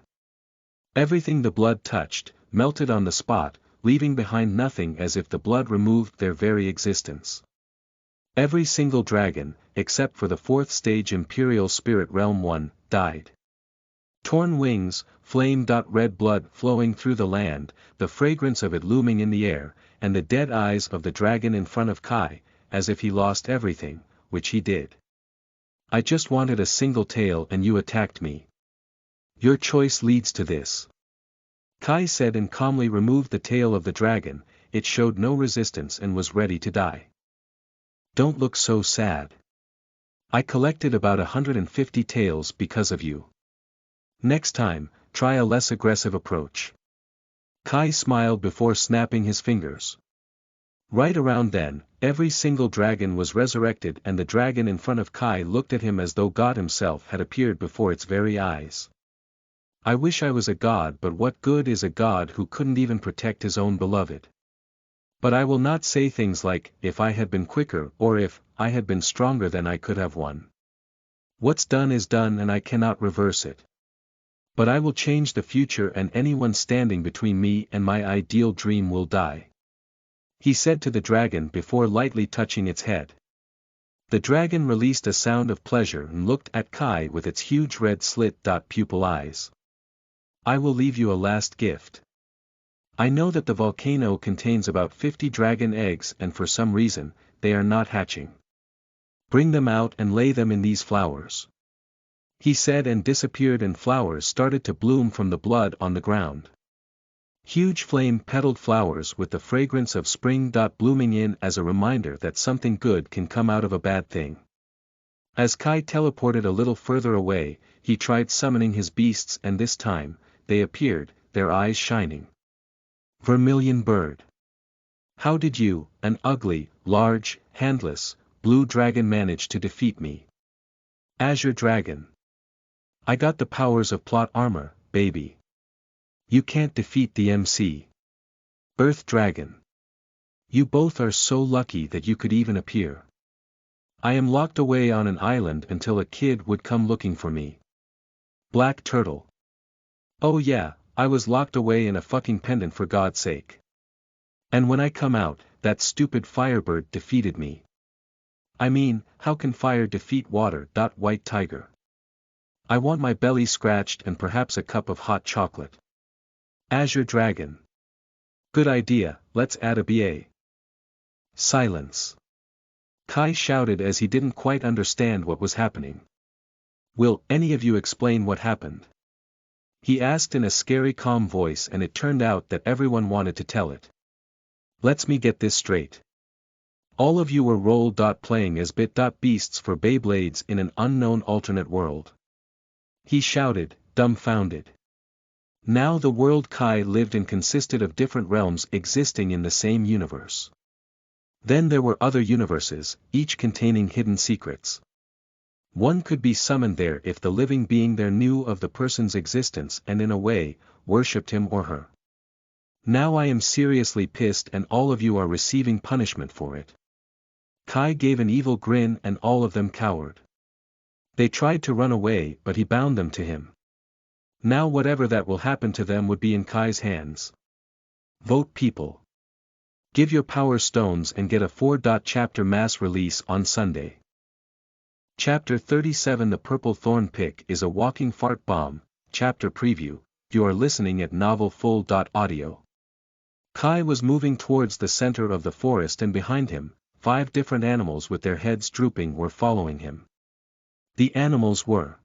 Speaker 1: Everything the blood touched, melted on the spot, leaving behind nothing as if the blood removed their very existence. Every single dragon, except for the 4th stage Imperial Spirit Realm 1, died. Torn wings, flame-red blood flowing through the land, the fragrance of it looming in the air, and the dead eyes of the dragon in front of Kai, as if he lost everything, which he did. I just wanted a single tail and you attacked me. Your choice leads to this. Kai said and calmly removed the tail of the dragon, it showed no resistance and was ready to die. Don't look so sad. I collected about 150 tails because of you. Next time, try a less aggressive approach. Kai smiled before snapping his fingers. Right around then, every single dragon was resurrected and the dragon in front of Kai looked at him as though God himself had appeared before its very eyes. I wish I was a god, but what good is a god who couldn't even protect his own beloved? But I will not say things like, if I had been quicker or if I had been stronger then I could have won. What's done is done and I cannot reverse it. But I will change the future and anyone standing between me and my ideal dream will die. He said to the dragon before lightly touching its head. The dragon released a sound of pleasure and looked at Kai with its huge red slit-pupil eyes. I will leave you a last gift. I know that the volcano contains about 50 dragon eggs and for some reason, they are not hatching. Bring them out and lay them in these flowers. He said and disappeared and flowers started to bloom from the blood on the ground. Huge flame-petaled flowers with the fragrance of spring. Blooming in as a reminder that something good can come out of a bad thing. As Kai teleported a little further away, he tried summoning his beasts, and this time, they appeared, their eyes shining. Vermilion bird. How did you, an ugly, large, handless, blue dragon, manage to defeat me? Azure dragon. I got the powers of plot armor, baby. You can't defeat the MC. Earth dragon. You both are so lucky that you could even appear. I am locked away on an island until a kid would come looking for me. Black turtle. Oh yeah, I was locked away in a fucking pendant, for God's sake. And when I come out, that stupid firebird defeated me. I mean, how can fire defeat water? White tiger. I want my belly scratched and perhaps a cup of hot chocolate. Azure dragon. Good idea, let's add a BA. Silence. Kai shouted as he didn't quite understand what was happening. Will any of you explain what happened? He asked in a scary calm voice, and it turned out that everyone wanted to tell it. Let's me get this straight. All of you were playing as beasts for Beyblades in an unknown alternate world. He shouted, dumbfounded. Now the world Kai lived in consisted of different realms existing in the same universe. Then there were other universes, each containing hidden secrets. One could be summoned there if the living being there knew of the person's existence and in a way, worshipped him or her. Now I am seriously pissed, and all of you are receiving punishment for it. Kai gave an evil grin and all of them cowered. They tried to run away, but he bound them to him. Now whatever that will happen to them would be in Kai's hands. Vote people. Give your power stones and get a 4-chapter mass release on Sunday. Chapter 37. The Purple Thorn Pick is a walking fart bomb. Chapter preview. You are listening at novelfull.audio. Kai was moving towards the center of the forest, and behind him, 5 different animals with their heads drooping were following him. The animals were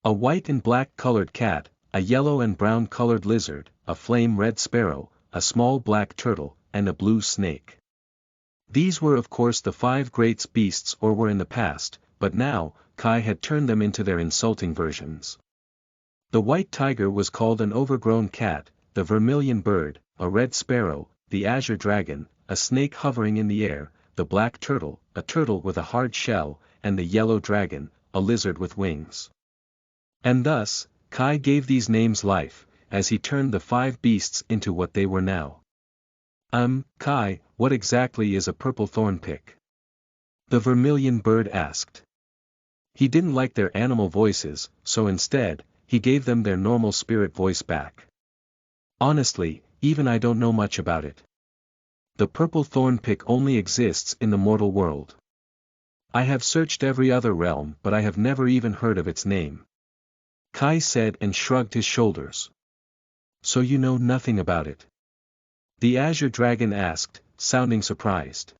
Speaker 1: a white and black colored cat, a yellow and brown colored lizard, a flame red sparrow, a small black turtle, and a blue snake. These were of course the 5 great beasts, or were in the past, but now, Kai had turned them into their insulting versions. The white tiger was called an overgrown cat, the vermilion bird, a red sparrow, the azure dragon, a snake hovering in the air, the black turtle, a turtle with a hard shell, and the yellow dragon, a lizard with wings. And thus, Kai gave these names life, as he turned the 5 beasts into what they were now. Kai, what exactly is a purple thorn pick? The vermilion bird asked. He didn't like their animal voices, so instead, he gave them their normal spirit voice back. Honestly, even I don't know much about it. The purple thorn pick only exists in the mortal world. I have searched every other realm, but I have never even heard of its name. Kai said and shrugged his shoulders. So you know nothing about it? The azure dragon asked, sounding surprised.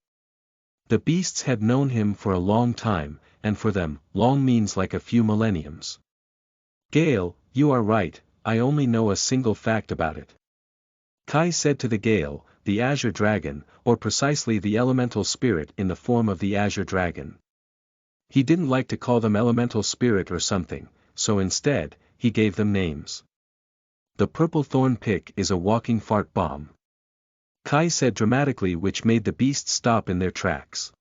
Speaker 1: The beasts had known him for a long time, and for them, long means like a few millenniums. Gale, you are right, I only know a single fact about it. Kai said to the Gale, the azure dragon, or precisely the elemental spirit in the form of the azure dragon. He didn't like to call them elemental spirit or something, so instead, he gave them names. The purple thorn pick is a walking fart bomb. Kai said dramatically, which made the beasts stop in their tracks.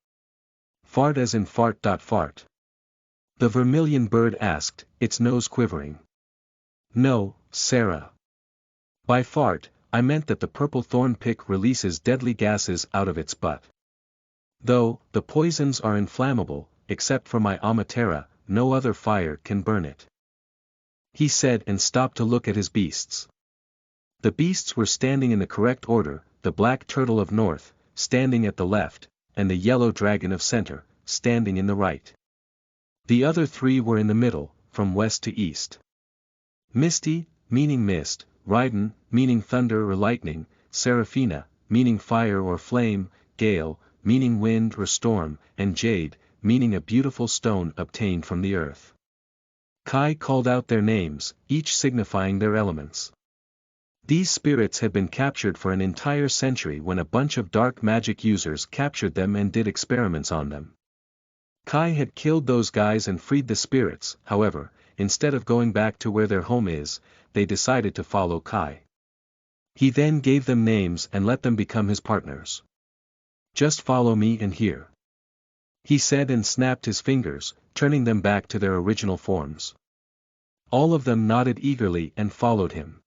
Speaker 1: Fart as in fart. Fart. The vermilion bird asked, its nose quivering. No, Sarah. By fart, I meant that the purple thorn pick releases deadly gases out of its butt. Though, the poisons are inflammable, except for my Amatera, no other fire can burn it. He said and stopped to look at his beasts. The beasts were standing in the correct order, the black turtle of north, standing at the left, and the yellow dragon of center, standing in the right. The other 3 were in the middle, from west to east. Misty, meaning mist, Raiden, meaning thunder or lightning, Seraphina, meaning fire or flame, Gale, meaning wind or storm, and Jade, meaning a beautiful stone obtained from the earth. Kai called out their names, each signifying their elements. These spirits had been captured for an entire century when a bunch of dark magic users captured them and did experiments on them. Kai had killed those guys and freed the spirits. However, instead of going back to where their home is, they decided to follow Kai. He then gave them names and let them become his partners. "Just follow me and here," he said, and snapped his fingers, turning them back to their original forms. All of them nodded eagerly and followed him.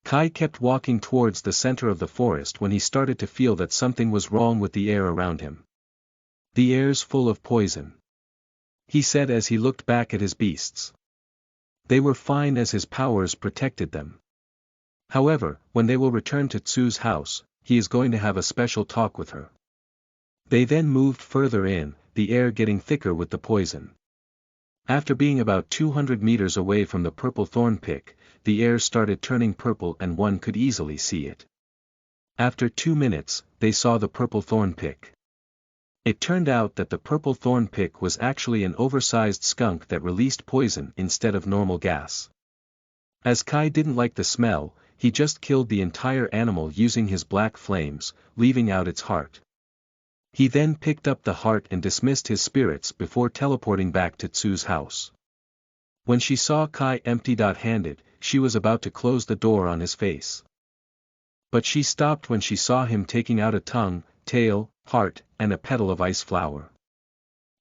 Speaker 1: Kai kept walking towards the center of the forest when he started to feel that something was wrong with the air around him. "The air's full of poison," he said as he looked back at his beasts. They were fine as his powers protected them. However, when they will return to Tsu's house, he is going to have a special talk with her. They then moved further in, the air getting thicker with the poison. After being about 200 meters away from the purple thorn pick, the air started turning purple and one could easily see it. After 2 minutes, they saw the purple thorn pick. It turned out that the purple thorn pick was actually an oversized skunk that released poison instead of normal gas. As Kai didn't like the smell, he just killed the entire animal using his black flames, leaving out its heart. He then picked up the heart and dismissed his spirits before teleporting back to Tsu's house. When she saw Kai empty-handed, she was about to close the door on his face. But she stopped when she saw him taking out a tongue, tail, heart, and a petal of ice flower.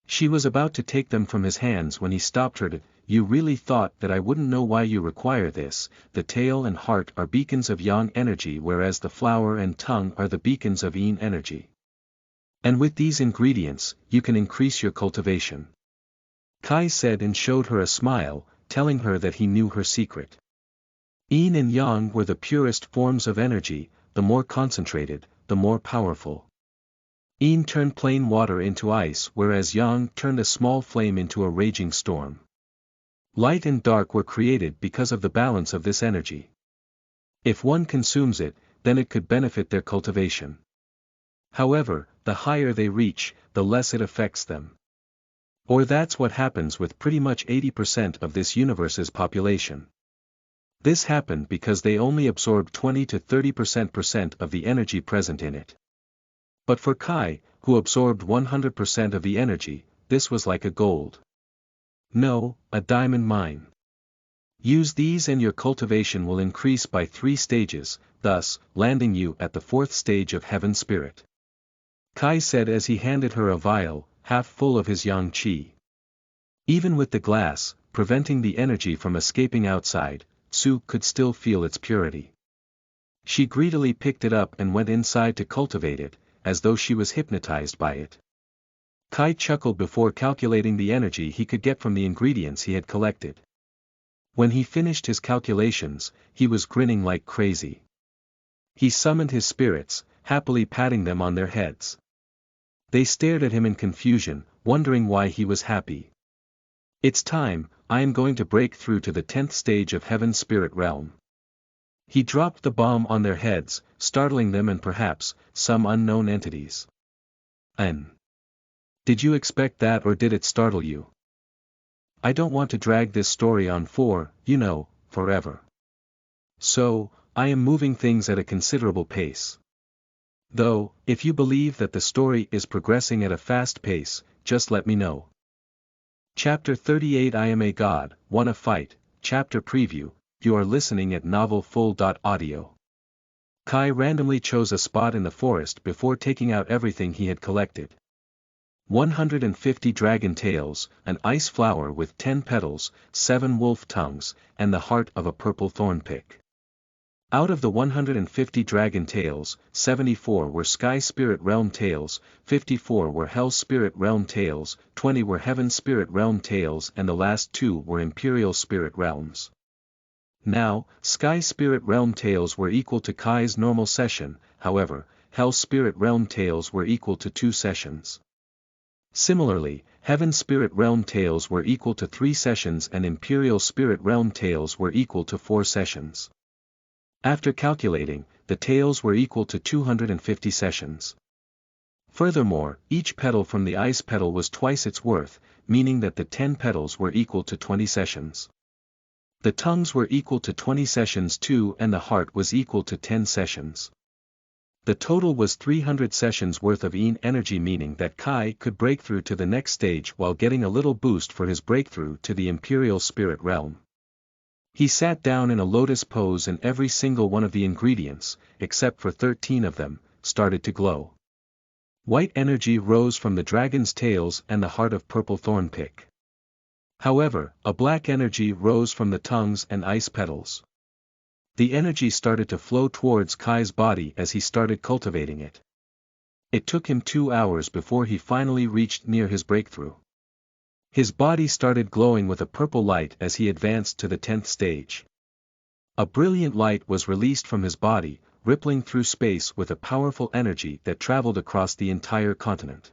Speaker 1: She was about to take them from his hands when he stopped her. "You really thought that I wouldn't know why you require this? The tail and heart are beacons of yang energy, whereas the flower and tongue are the beacons of yin energy. And with these ingredients, you can increase your cultivation," Kai said, and showed her a smile, telling her that he knew her secret. Yin and yang were the purest forms of energy, the more concentrated, the more powerful. Yin turned plain water into ice, whereas yang turned a small flame into a raging storm. Light and dark were created because of the balance of this energy. If one consumes it, then it could benefit their cultivation. However, the higher they reach, the less it affects them. Or that's what happens with pretty much 80% of this universe's population. This happened because they only absorb 20 to 30% of the energy present in it. But for Kai, who absorbed 100% of the energy, this was like a gold. No, a diamond mine. Use these and your cultivation will increase by 3 stages, thus, landing you at the 4th stage of Heaven Spirit. Kai said as he handed her a vial, half full of his yang qi. Even with the glass, preventing the energy from escaping outside, Tsu could still feel its purity. She greedily picked it up and went inside to cultivate it, as though she was hypnotized by it. Kai chuckled before calculating the energy he could get from the ingredients he had collected. When he finished his calculations, he was grinning like crazy. He summoned his spirits, happily patting them on their heads. They stared at him in confusion, wondering why he was happy. "It's time, I am going to break through to the 10th stage of Heaven Spirit Realm." He dropped the bomb on their heads, startling them and perhaps, some unknown entities. Did you expect that, or did it startle you? I don't want to drag this story on for, forever. So, I am moving things at a considerable pace. Though, if you believe that the story is progressing at a fast pace, just let me know. Chapter 38 I Am a God, Wanna Fight, Chapter Preview. You are listening at novelfull.audio. Kai randomly chose a spot in the forest before taking out everything he had collected. 150 dragon tails, an ice flower with 10 petals, 7 wolf tongues, and the heart of a purple thornpick. Out of the 150 dragon tails, 74 were Sky Spirit Realm tails, 54 were Hell Spirit Realm tails, 20 were Heaven Spirit Realm tails, and the last 2 were Imperial Spirit Realms. Now, Sky Spirit Realm tails were equal to Kai's normal session, however, Hell Spirit Realm tails were equal to 2 sessions. Similarly, Heaven Spirit Realm tails were equal to 3 sessions and Imperial Spirit Realm tails were equal to 4 sessions. After calculating, the tails were equal to 250 sessions. Furthermore, each petal from the ice petal was twice its worth, meaning that the 10 petals were equal to 20 sessions. The tongues were equal to 20 sessions too, and the heart was equal to 10 sessions. The total was 300 sessions worth of energy, meaning that Kai could break through to the next stage while getting a little boost for his breakthrough to the Imperial Spirit Realm. He sat down in a lotus pose and every single one of the ingredients, except for 13 of them, started to glow. White energy rose from the dragon's tails and the heart of purple thornpick. However, a black energy rose from the tongues and ice petals. The energy started to flow towards Kai's body as he started cultivating it. It took him 2 hours before he finally reached near his breakthrough. His body started glowing with a purple light as he advanced to the 10th stage. A brilliant light was released from his body, rippling through space with a powerful energy that traveled across the entire continent,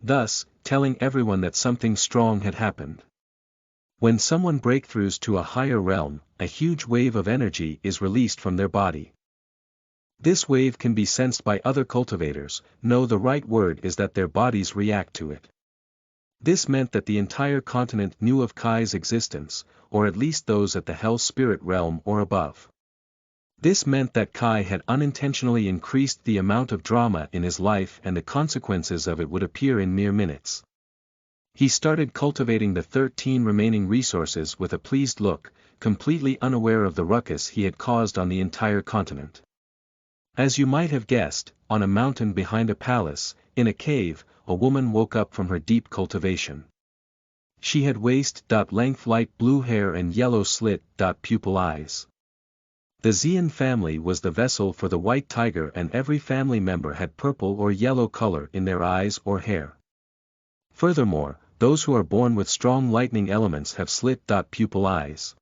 Speaker 1: thus telling everyone that something strong had happened. When someone breakthroughs to a higher realm, a huge wave of energy is released from their body. This wave can be sensed by other cultivators. No, the right word is that their bodies react to it. This meant that the entire continent knew of Kai's existence, or at least those at the Hell Spirit Realm or above. This meant that Kai had unintentionally increased the amount of drama in his life, and the consequences of it would appear in mere minutes. He started cultivating the 13 remaining resources with a pleased look, completely unaware of the ruckus he had caused on the entire continent. As you might have guessed, on a mountain behind a palace, in a cave, a woman woke up from her deep cultivation. She had waist-length light blue hair and yellow slit-pupil eyes. The Xian family was the vessel for the white tiger, and every family member had purple or yellow color in their eyes or hair. Furthermore, those who are born with strong lightning elements have slit-pupil eyes.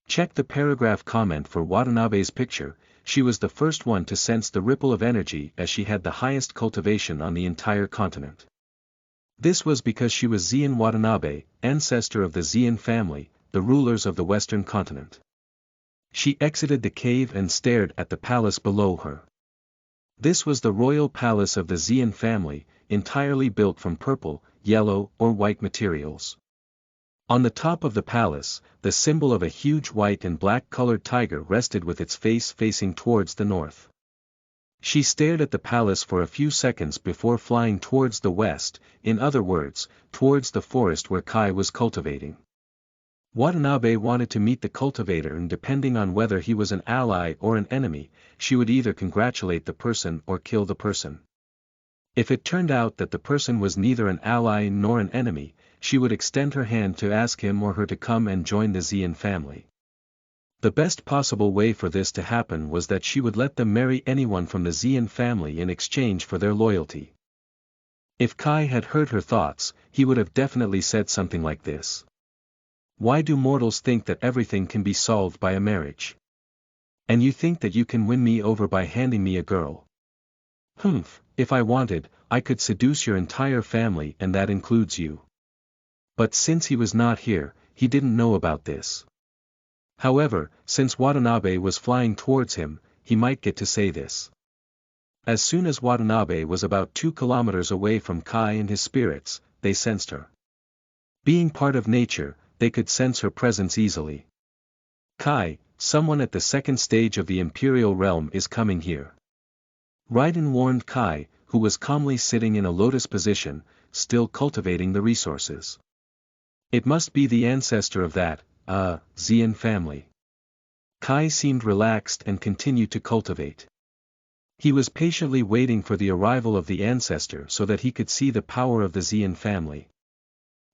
Speaker 1: Check the paragraph comment for Watanabe's picture. She was the first one to sense the ripple of energy as she had the highest cultivation on the entire continent. This was because she was Xian Watanabe, ancestor of the Xian family, the rulers of the western continent. She exited the cave and stared at the palace below her. This was the royal palace of the Xian family, entirely built from purple, yellow, or white materials. On the top of the palace, the symbol of a huge white and black-colored tiger rested with its face facing towards the north. She stared at the palace for a few seconds before flying towards the west, in other words, towards the forest where Kai was cultivating. Watanabe wanted to meet the cultivator, and depending on whether he was an ally or an enemy, she would either congratulate the person or kill the person. If it turned out that the person was neither an ally nor an enemy, she would extend her hand to ask him or her to come and join the Xian family. The best possible way for this to happen was that she would let them marry anyone from the Xian family in exchange for their loyalty. If Kai had heard her thoughts, he would have definitely said something like this. Why do mortals think that everything can be solved by a marriage? And you think that you can win me over by handing me a girl? Humph, if I wanted, I could seduce your entire family, and that includes you. But since he was not here, he didn't know about this. However, since Watanabe was flying towards him, he might get to say this. As soon as Watanabe was about 2 kilometers away from Kai and his spirits, they sensed her. Being part of nature, they could sense her presence easily. Kai, someone at the 2nd stage of the Imperial Realm is coming here. Raiden warned Kai, who was calmly sitting in a lotus position, still cultivating the resources. It must be the ancestor of that, Xian family. Kai seemed relaxed and continued to cultivate. He was patiently waiting for the arrival of the ancestor so that he could see the power of the Xian family.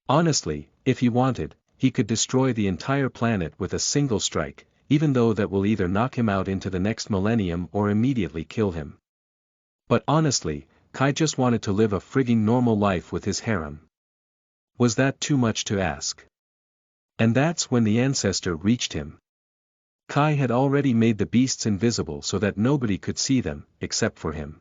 Speaker 1: Honestly, if he wanted, he could destroy the entire planet with a single strike, even though that will either knock him out into the next millennium or immediately kill him. But honestly, Kai just wanted to live a frigging normal life with his harem. Was that too much to ask? And that's when the ancestor reached him. Kai had already made the beasts invisible so that nobody could see them, except for him.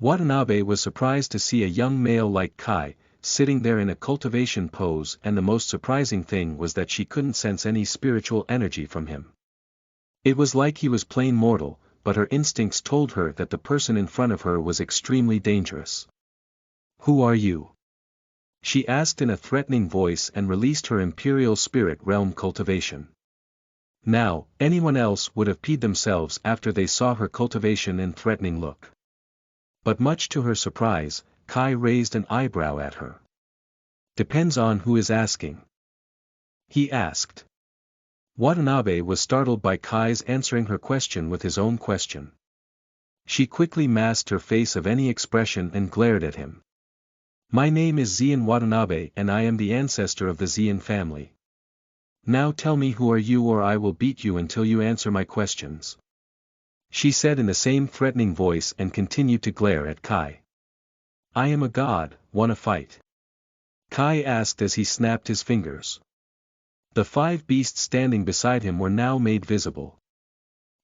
Speaker 1: Watanabe was surprised to see a young male like Kai, sitting there in a cultivation pose, and the most surprising thing was that she couldn't sense any spiritual energy from him. It was like he was plain mortal, but her instincts told her that the person in front of her was extremely dangerous. Who are you? She asked in a threatening voice and released her Imperial Spirit Realm cultivation. Now, anyone else would have peed themselves after they saw her cultivation and threatening look. But much to her surprise, Kai raised an eyebrow at her. Depends on who is asking. He asked. Watanabe was startled by Kai's answering her question with his own question. She quickly masked her face of any expression and glared at him. My name is Zien Watanabe and I am the ancestor of the Zien family. Now tell me who are you or I will beat you until you answer my questions. She said in the same threatening voice and continued to glare at Kai. I am a god, wanna fight? Kai asked as he snapped his fingers. The 5 beasts standing beside him were now made visible.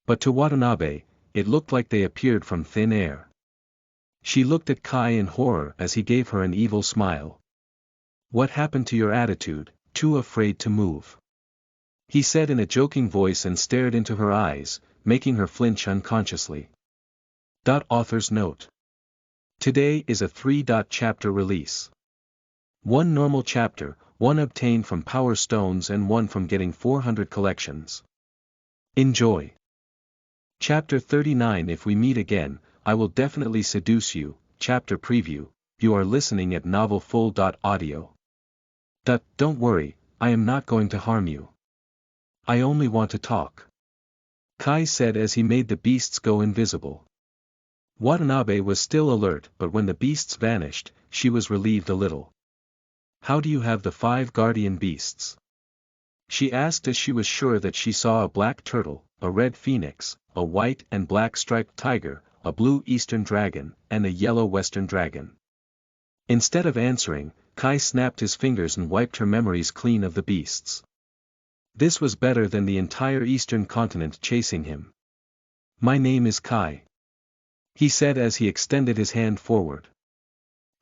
Speaker 1: But to Watanabe, it looked like they appeared from thin air. She looked at Kai in horror as he gave her an evil smile. What happened to your attitude, too afraid to move? He said in a joking voice and stared into her eyes, making her flinch unconsciously. Author's note. Today is a 3-chapter release. 1 normal chapter, 1 obtained from Power Stones and 1 from getting 400 collections. Enjoy. Chapter 39 If we meet again, I will definitely seduce you. Chapter preview, you are listening at novelfull.audio. Don't worry, I am not going to harm you. I only want to talk. Kai said as he made the beasts go invisible. Watanabe was still alert but when the beasts vanished, she was relieved a little. How do you have the 5 guardian beasts? She asked as she was sure that she saw a black turtle, a red phoenix, a white and black striped tiger, a blue eastern dragon, and a yellow western dragon. Instead of answering, Kai snapped his fingers and wiped her memories clean of the beasts. This was better than the entire eastern continent chasing him. My name is Kai. He said as he extended his hand forward.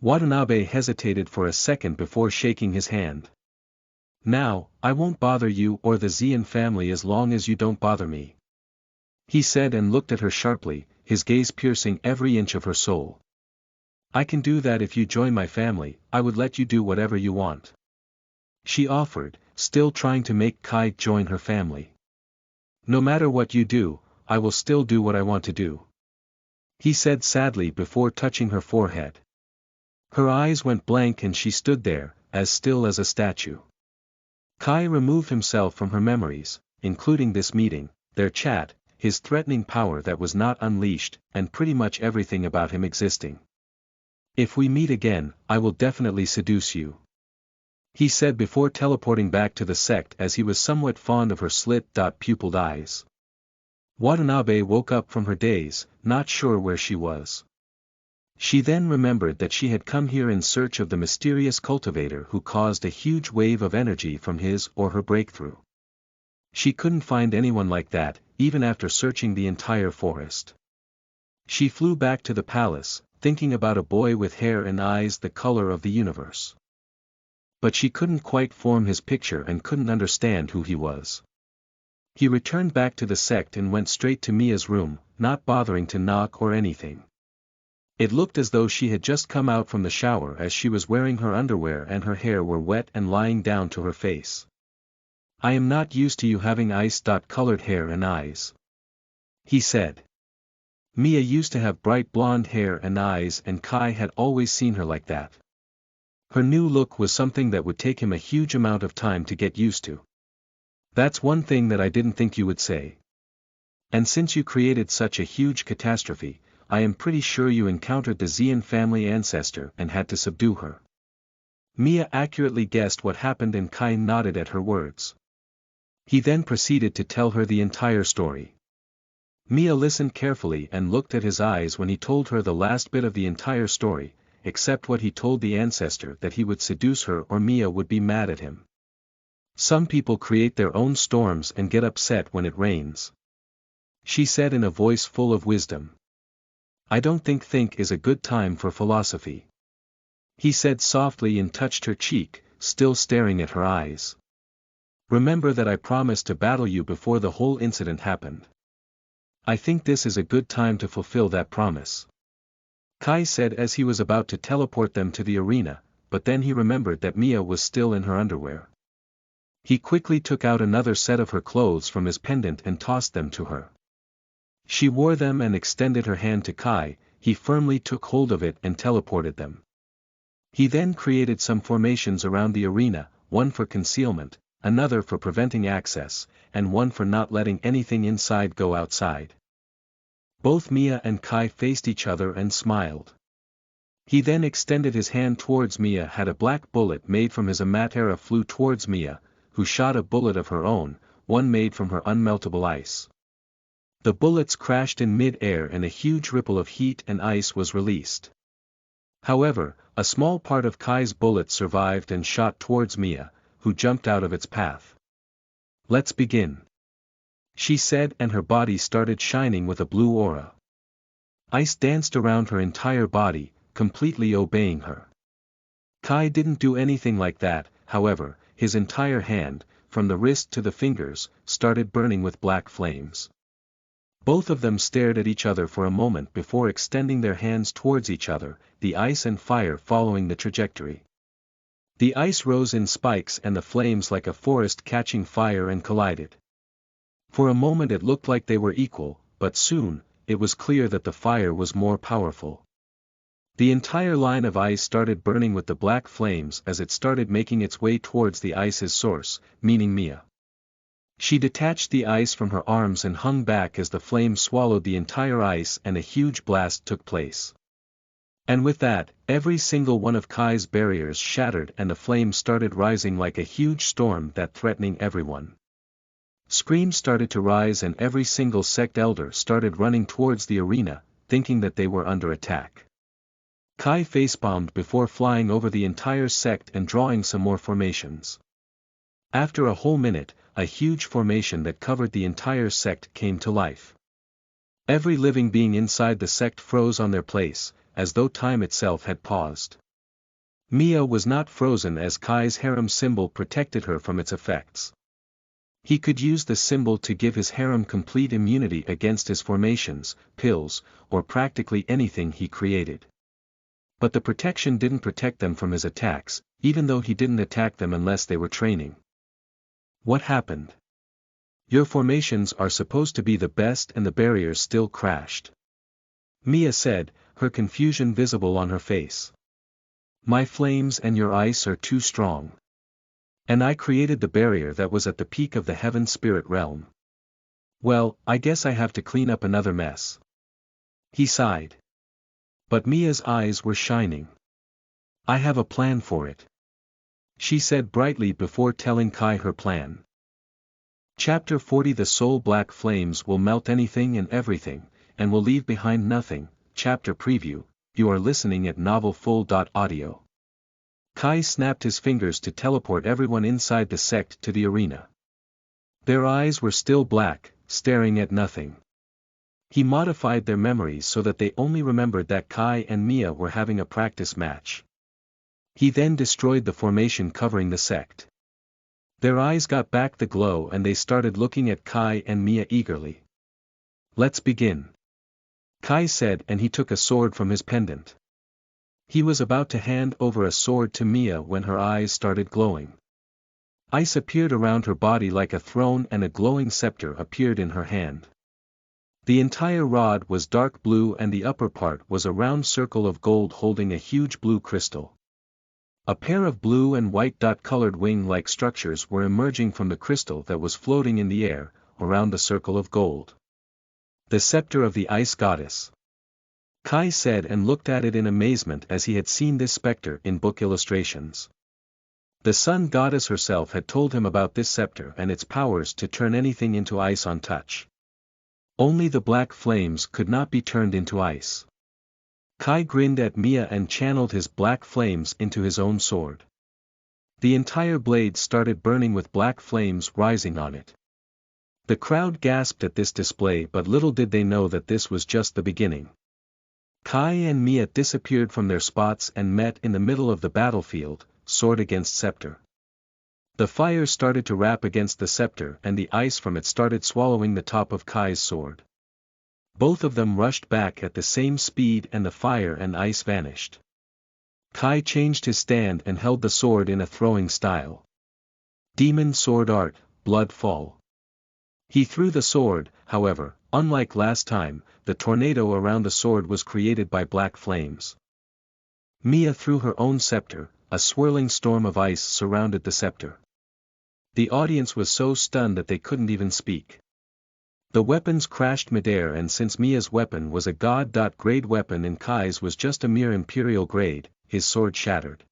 Speaker 1: Watanabe hesitated for a second before shaking his hand. Now, I won't bother you or the Zien family as long as you don't bother me. He said and looked at her sharply, his gaze piercing every inch of her soul. I can do that if you join my family, I would let you do whatever you want. She offered, still trying to make Kai join her family. No matter what you do, I will still do what I want to do. He said sadly before touching her forehead. Her eyes went blank and she stood there, as still as a statue. Kai removed himself from her memories, including this meeting, their chat, his threatening power that was not unleashed, and pretty much everything about him existing. If we meet again, I will definitely seduce you. He said before teleporting back to the sect as he was somewhat fond of her slit-pupilled eyes. Watanabe woke up from her daze, not sure where she was. She then remembered that she had come here in search of the mysterious cultivator who caused a huge wave of energy from his or her breakthrough. She couldn't find anyone like that, even after searching the entire forest. She flew back to the palace, thinking about a boy with hair and eyes the color of the universe. But she couldn't quite form his picture and couldn't understand who he was. He returned back to the sect and went straight to Mia's room, not bothering to knock or anything. It looked as though she had just come out from the shower as she was wearing her underwear and her hair were wet and lying down to her face. I am not used to you having ice-colored hair and eyes. He said. Mia used to have bright blonde hair and eyes and Kai had always seen her like that. Her new look was something that would take him a huge amount of time to get used to. That's one thing that I didn't think you would say. And since you created such a huge catastrophe, I am pretty sure you encountered the Zien family ancestor and had to subdue her. Mia accurately guessed what happened and Kai nodded at her words. He then proceeded to tell her the entire story. Mia listened carefully and looked at his eyes when he told her the last bit of the entire story, except what he told the ancestor that he would seduce her or Mia would be mad at him. Some people create their own storms and get upset when it rains. She said in a voice full of wisdom. I don't think is a good time for philosophy. He said softly and touched her cheek, still staring at her eyes. Remember that I promised to battle you before the whole incident happened. I think this is a good time to fulfill that promise. Kai said as he was about to teleport them to the arena, but then he remembered that Mia was still in her underwear. He quickly took out another set of her clothes from his pendant and tossed them to her. She wore them and extended her hand to Kai. He firmly took hold of it and teleported them. He then created some formations around the arena, one for concealment, another for preventing access, and one for not letting anything inside go outside. Both Mia and Kai faced each other and smiled. He then extended his hand towards Mia. Had a black bullet made from his Amatera flew towards Mia, who shot a bullet of her own, one made from her unmeltable ice. The bullets crashed in mid-air and a huge ripple of heat and ice was released. However, a small part of Kai's bullet survived and shot towards Mia, who jumped out of its path. "Let's begin," she said, and her body started shining with a blue aura. Ice danced around her entire body, completely obeying her. Kai didn't do anything like that, however, his entire hand, from the wrist to the fingers, started burning with black flames. Both of them stared at each other for a moment before extending their hands towards each other, the ice and fire following the trajectory. The ice rose in spikes and the flames like a forest catching fire and collided. For a moment it looked like they were equal, but soon, it was clear that the fire was more powerful. The entire line of ice started burning with the black flames as it started making its way towards the ice's source, meaning Mia. She detached the ice from her arms and hung back as the flames swallowed the entire ice and a huge blast took place. And with that, every single one of Kai's barriers shattered and the flames started rising like a huge storm that threatening everyone. Screams started to rise and every single sect elder started running towards the arena, thinking that they were under attack. Kai facepalmed before flying over the entire sect and drawing some more formations. After a whole minute, a huge formation that covered the entire sect came to life. Every living being inside the sect froze on their place, as though time itself had paused. Mia was not frozen as Kai's harem symbol protected her from its effects. He could use the symbol to give his harem complete immunity against his formations, pills, or practically anything he created. But the protection didn't protect them from his attacks, even though he didn't attack them unless they were training. "What happened? Your formations are supposed to be the best and the barriers still crashed," Mia said, her confusion visible on her face. "My flames and your ice are too strong. And I created the barrier that was at the peak of the heaven spirit realm. Well, I guess I have to clean up another mess." He sighed. But Mia's eyes were shining. "I have a plan for it," she said brightly before telling Kai her plan. Chapter 40 The soul black flames will melt anything and everything, and will leave behind nothing. Chapter preview. You are listening at novelfull.audio. Kai snapped his fingers to teleport everyone inside the sect to the arena. Their eyes were still black, staring at nothing. He modified their memories so that they only remembered that Kai and Mia were having a practice match. He then destroyed the formation covering the sect. Their eyes got back the glow and they started looking at Kai and Mia eagerly. "Let's begin," Kai said, and he took a sword from his pendant. He was about to hand over a sword to Mia when her eyes started glowing. Ice appeared around her body like a throne and a glowing scepter appeared in her hand. The entire rod was dark blue and the upper part was a round circle of gold holding a huge blue crystal. A pair of blue and white dot-colored wing-like structures were emerging from the crystal that was floating in the air, around the circle of gold. "The scepter of the ice goddess," Kai said and looked at it in amazement as he had seen this specter in book illustrations. The sun goddess herself had told him about this scepter and its powers to turn anything into ice on touch. Only the black flames could not be turned into ice. Kai grinned at Mia and channeled his black flames into his own sword. The entire blade started burning with black flames rising on it. The crowd gasped at this display, but little did they know that this was just the beginning. Kai and Mia disappeared from their spots and met in the middle of the battlefield, sword against scepter. The fire started to rap against the scepter and the ice from it started swallowing the top of Kai's sword. Both of them rushed back at the same speed and the fire and ice vanished. Kai changed his stand and held the sword in a throwing style. Demon sword art, blood fall. He threw the sword, however, unlike last time, the tornado around the sword was created by black flames. Mia threw her own scepter, a swirling storm of ice surrounded the scepter. The audience was so stunned that they couldn't even speak. The weapons crashed midair, and since Mia's weapon was a god-grade weapon and Kai's was just a mere imperial grade, his sword shattered.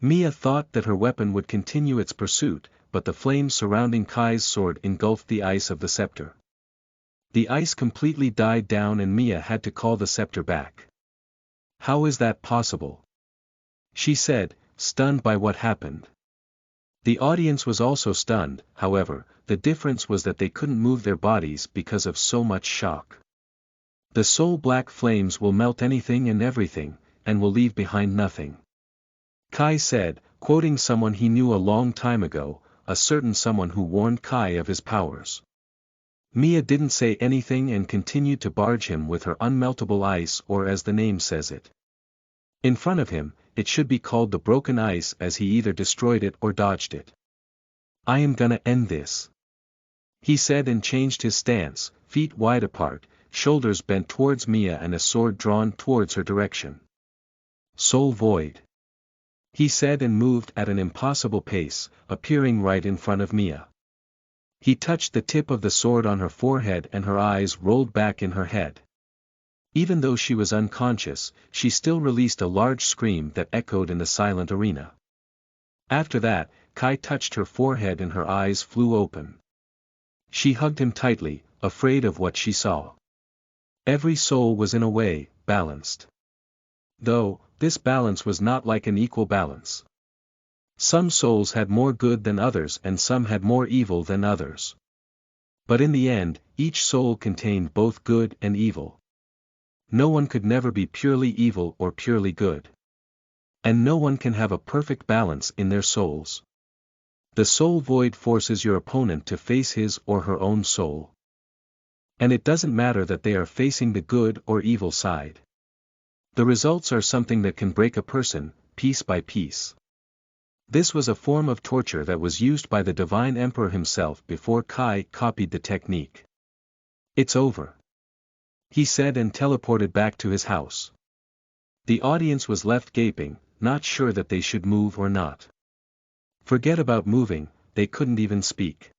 Speaker 1: Mia thought that her weapon would continue its pursuit, but the flames surrounding Kai's sword engulfed the ice of the scepter. The ice completely died down and Mia had to call the scepter back. "How is that possible?" she said, stunned by what happened. The audience was also stunned, however, the difference was that they couldn't move their bodies because of so much shock. The soul black flames will melt anything and everything, and will leave behind nothing. Kai said, quoting someone he knew a long time ago, a certain someone who warned Kai of his powers. Mia didn't say anything and continued to barge him with her unmeltable ice, or as the name says it. In front of him, it should be called the broken ice, as he either destroyed it or dodged it. "I am gonna end this," he said, and changed his stance, feet wide apart, shoulders bent towards Mia and a sword drawn towards her direction. "Soul void," he said, and moved at an impossible pace, appearing right in front of Mia. He touched the tip of the sword on her forehead and her eyes rolled back in her head. Even though she was unconscious, she still released a large scream that echoed in the silent arena. After that, Kai touched her forehead and her eyes flew open. She hugged him tightly, afraid of what she saw. Every soul was in a way, balanced. Though, this balance was not like an equal balance. Some souls had more good than others and some had more evil than others. But in the end, each soul contained both good and evil. No one could never be purely evil or purely good. And no one can have a perfect balance in their souls. The soul void forces your opponent to face his or her own soul. And it doesn't matter that they are facing the good or evil side. The results are something that can break a person, piece by piece. This was a form of torture that was used by the divine emperor himself before Kai copied the technique. "It's over," he said, and teleported back to his house. The audience was left gaping, not sure that they should move or not. Forget about moving, they couldn't even speak.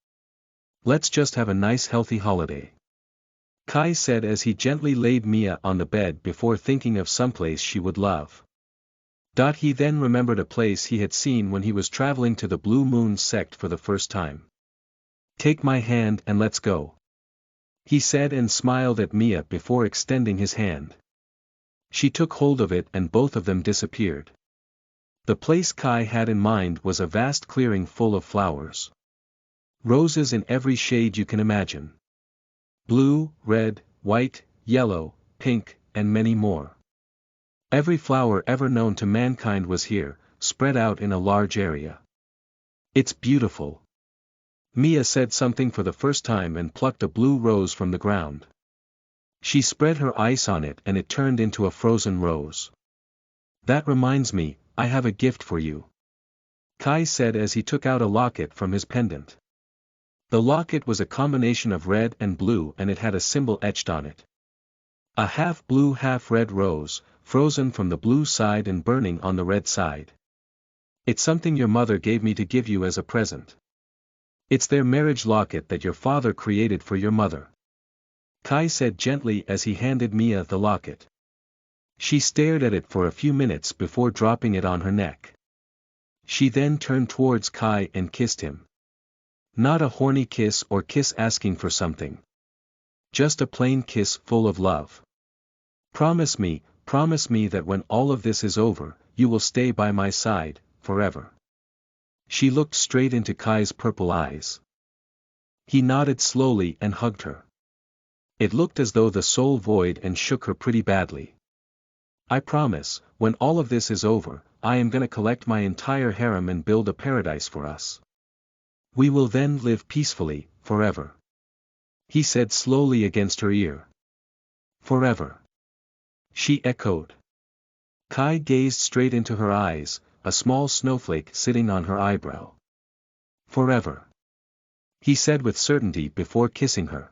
Speaker 1: "Let's just have a nice healthy holiday," Kai said as he gently laid Mia on the bed before thinking of someplace she would love. He then remembered a place he had seen when he was traveling to the Blue Moon sect for the first time. "Take my hand and let's go," he said, and smiled at Mia before extending his hand. She took hold of it and both of them disappeared. The place Kai had in mind was a vast clearing full of flowers. Roses in every shade you can imagine. Blue, red, white, yellow, pink, and many more. Every flower ever known to mankind was here, spread out in a large area. "It's beautiful." Mia said something for the first time and plucked a blue rose from the ground. She spread her ice on it and it turned into a frozen rose. "That reminds me, I have a gift for you," Kai said as he took out a locket from his pendant. The locket was a combination of red and blue and it had a symbol etched on it. A half-blue half-red rose, frozen from the blue side and burning on the red side. "It's something your mother gave me to give you as a present. It's their marriage locket that your father created for your mother," Kai said gently as he handed Mia the locket. She stared at it for a few minutes before dropping it on her neck. She then turned towards Kai and kissed him. Not a horny kiss or kiss asking for something. Just a plain kiss full of love. Promise me that when all of this is over, you will stay by my side, forever." She looked straight into Kai's purple eyes. He nodded slowly and hugged her. It looked as though the soul void and shook her pretty badly. "I promise, when all of this is over, I am gonna collect my entire harem and build a paradise for us. We will then live peacefully, forever," he said slowly against her ear. "Forever," she echoed. Kai gazed straight into her eyes, a small snowflake sitting on her eyebrow. Forever. He said with certainty before kissing her.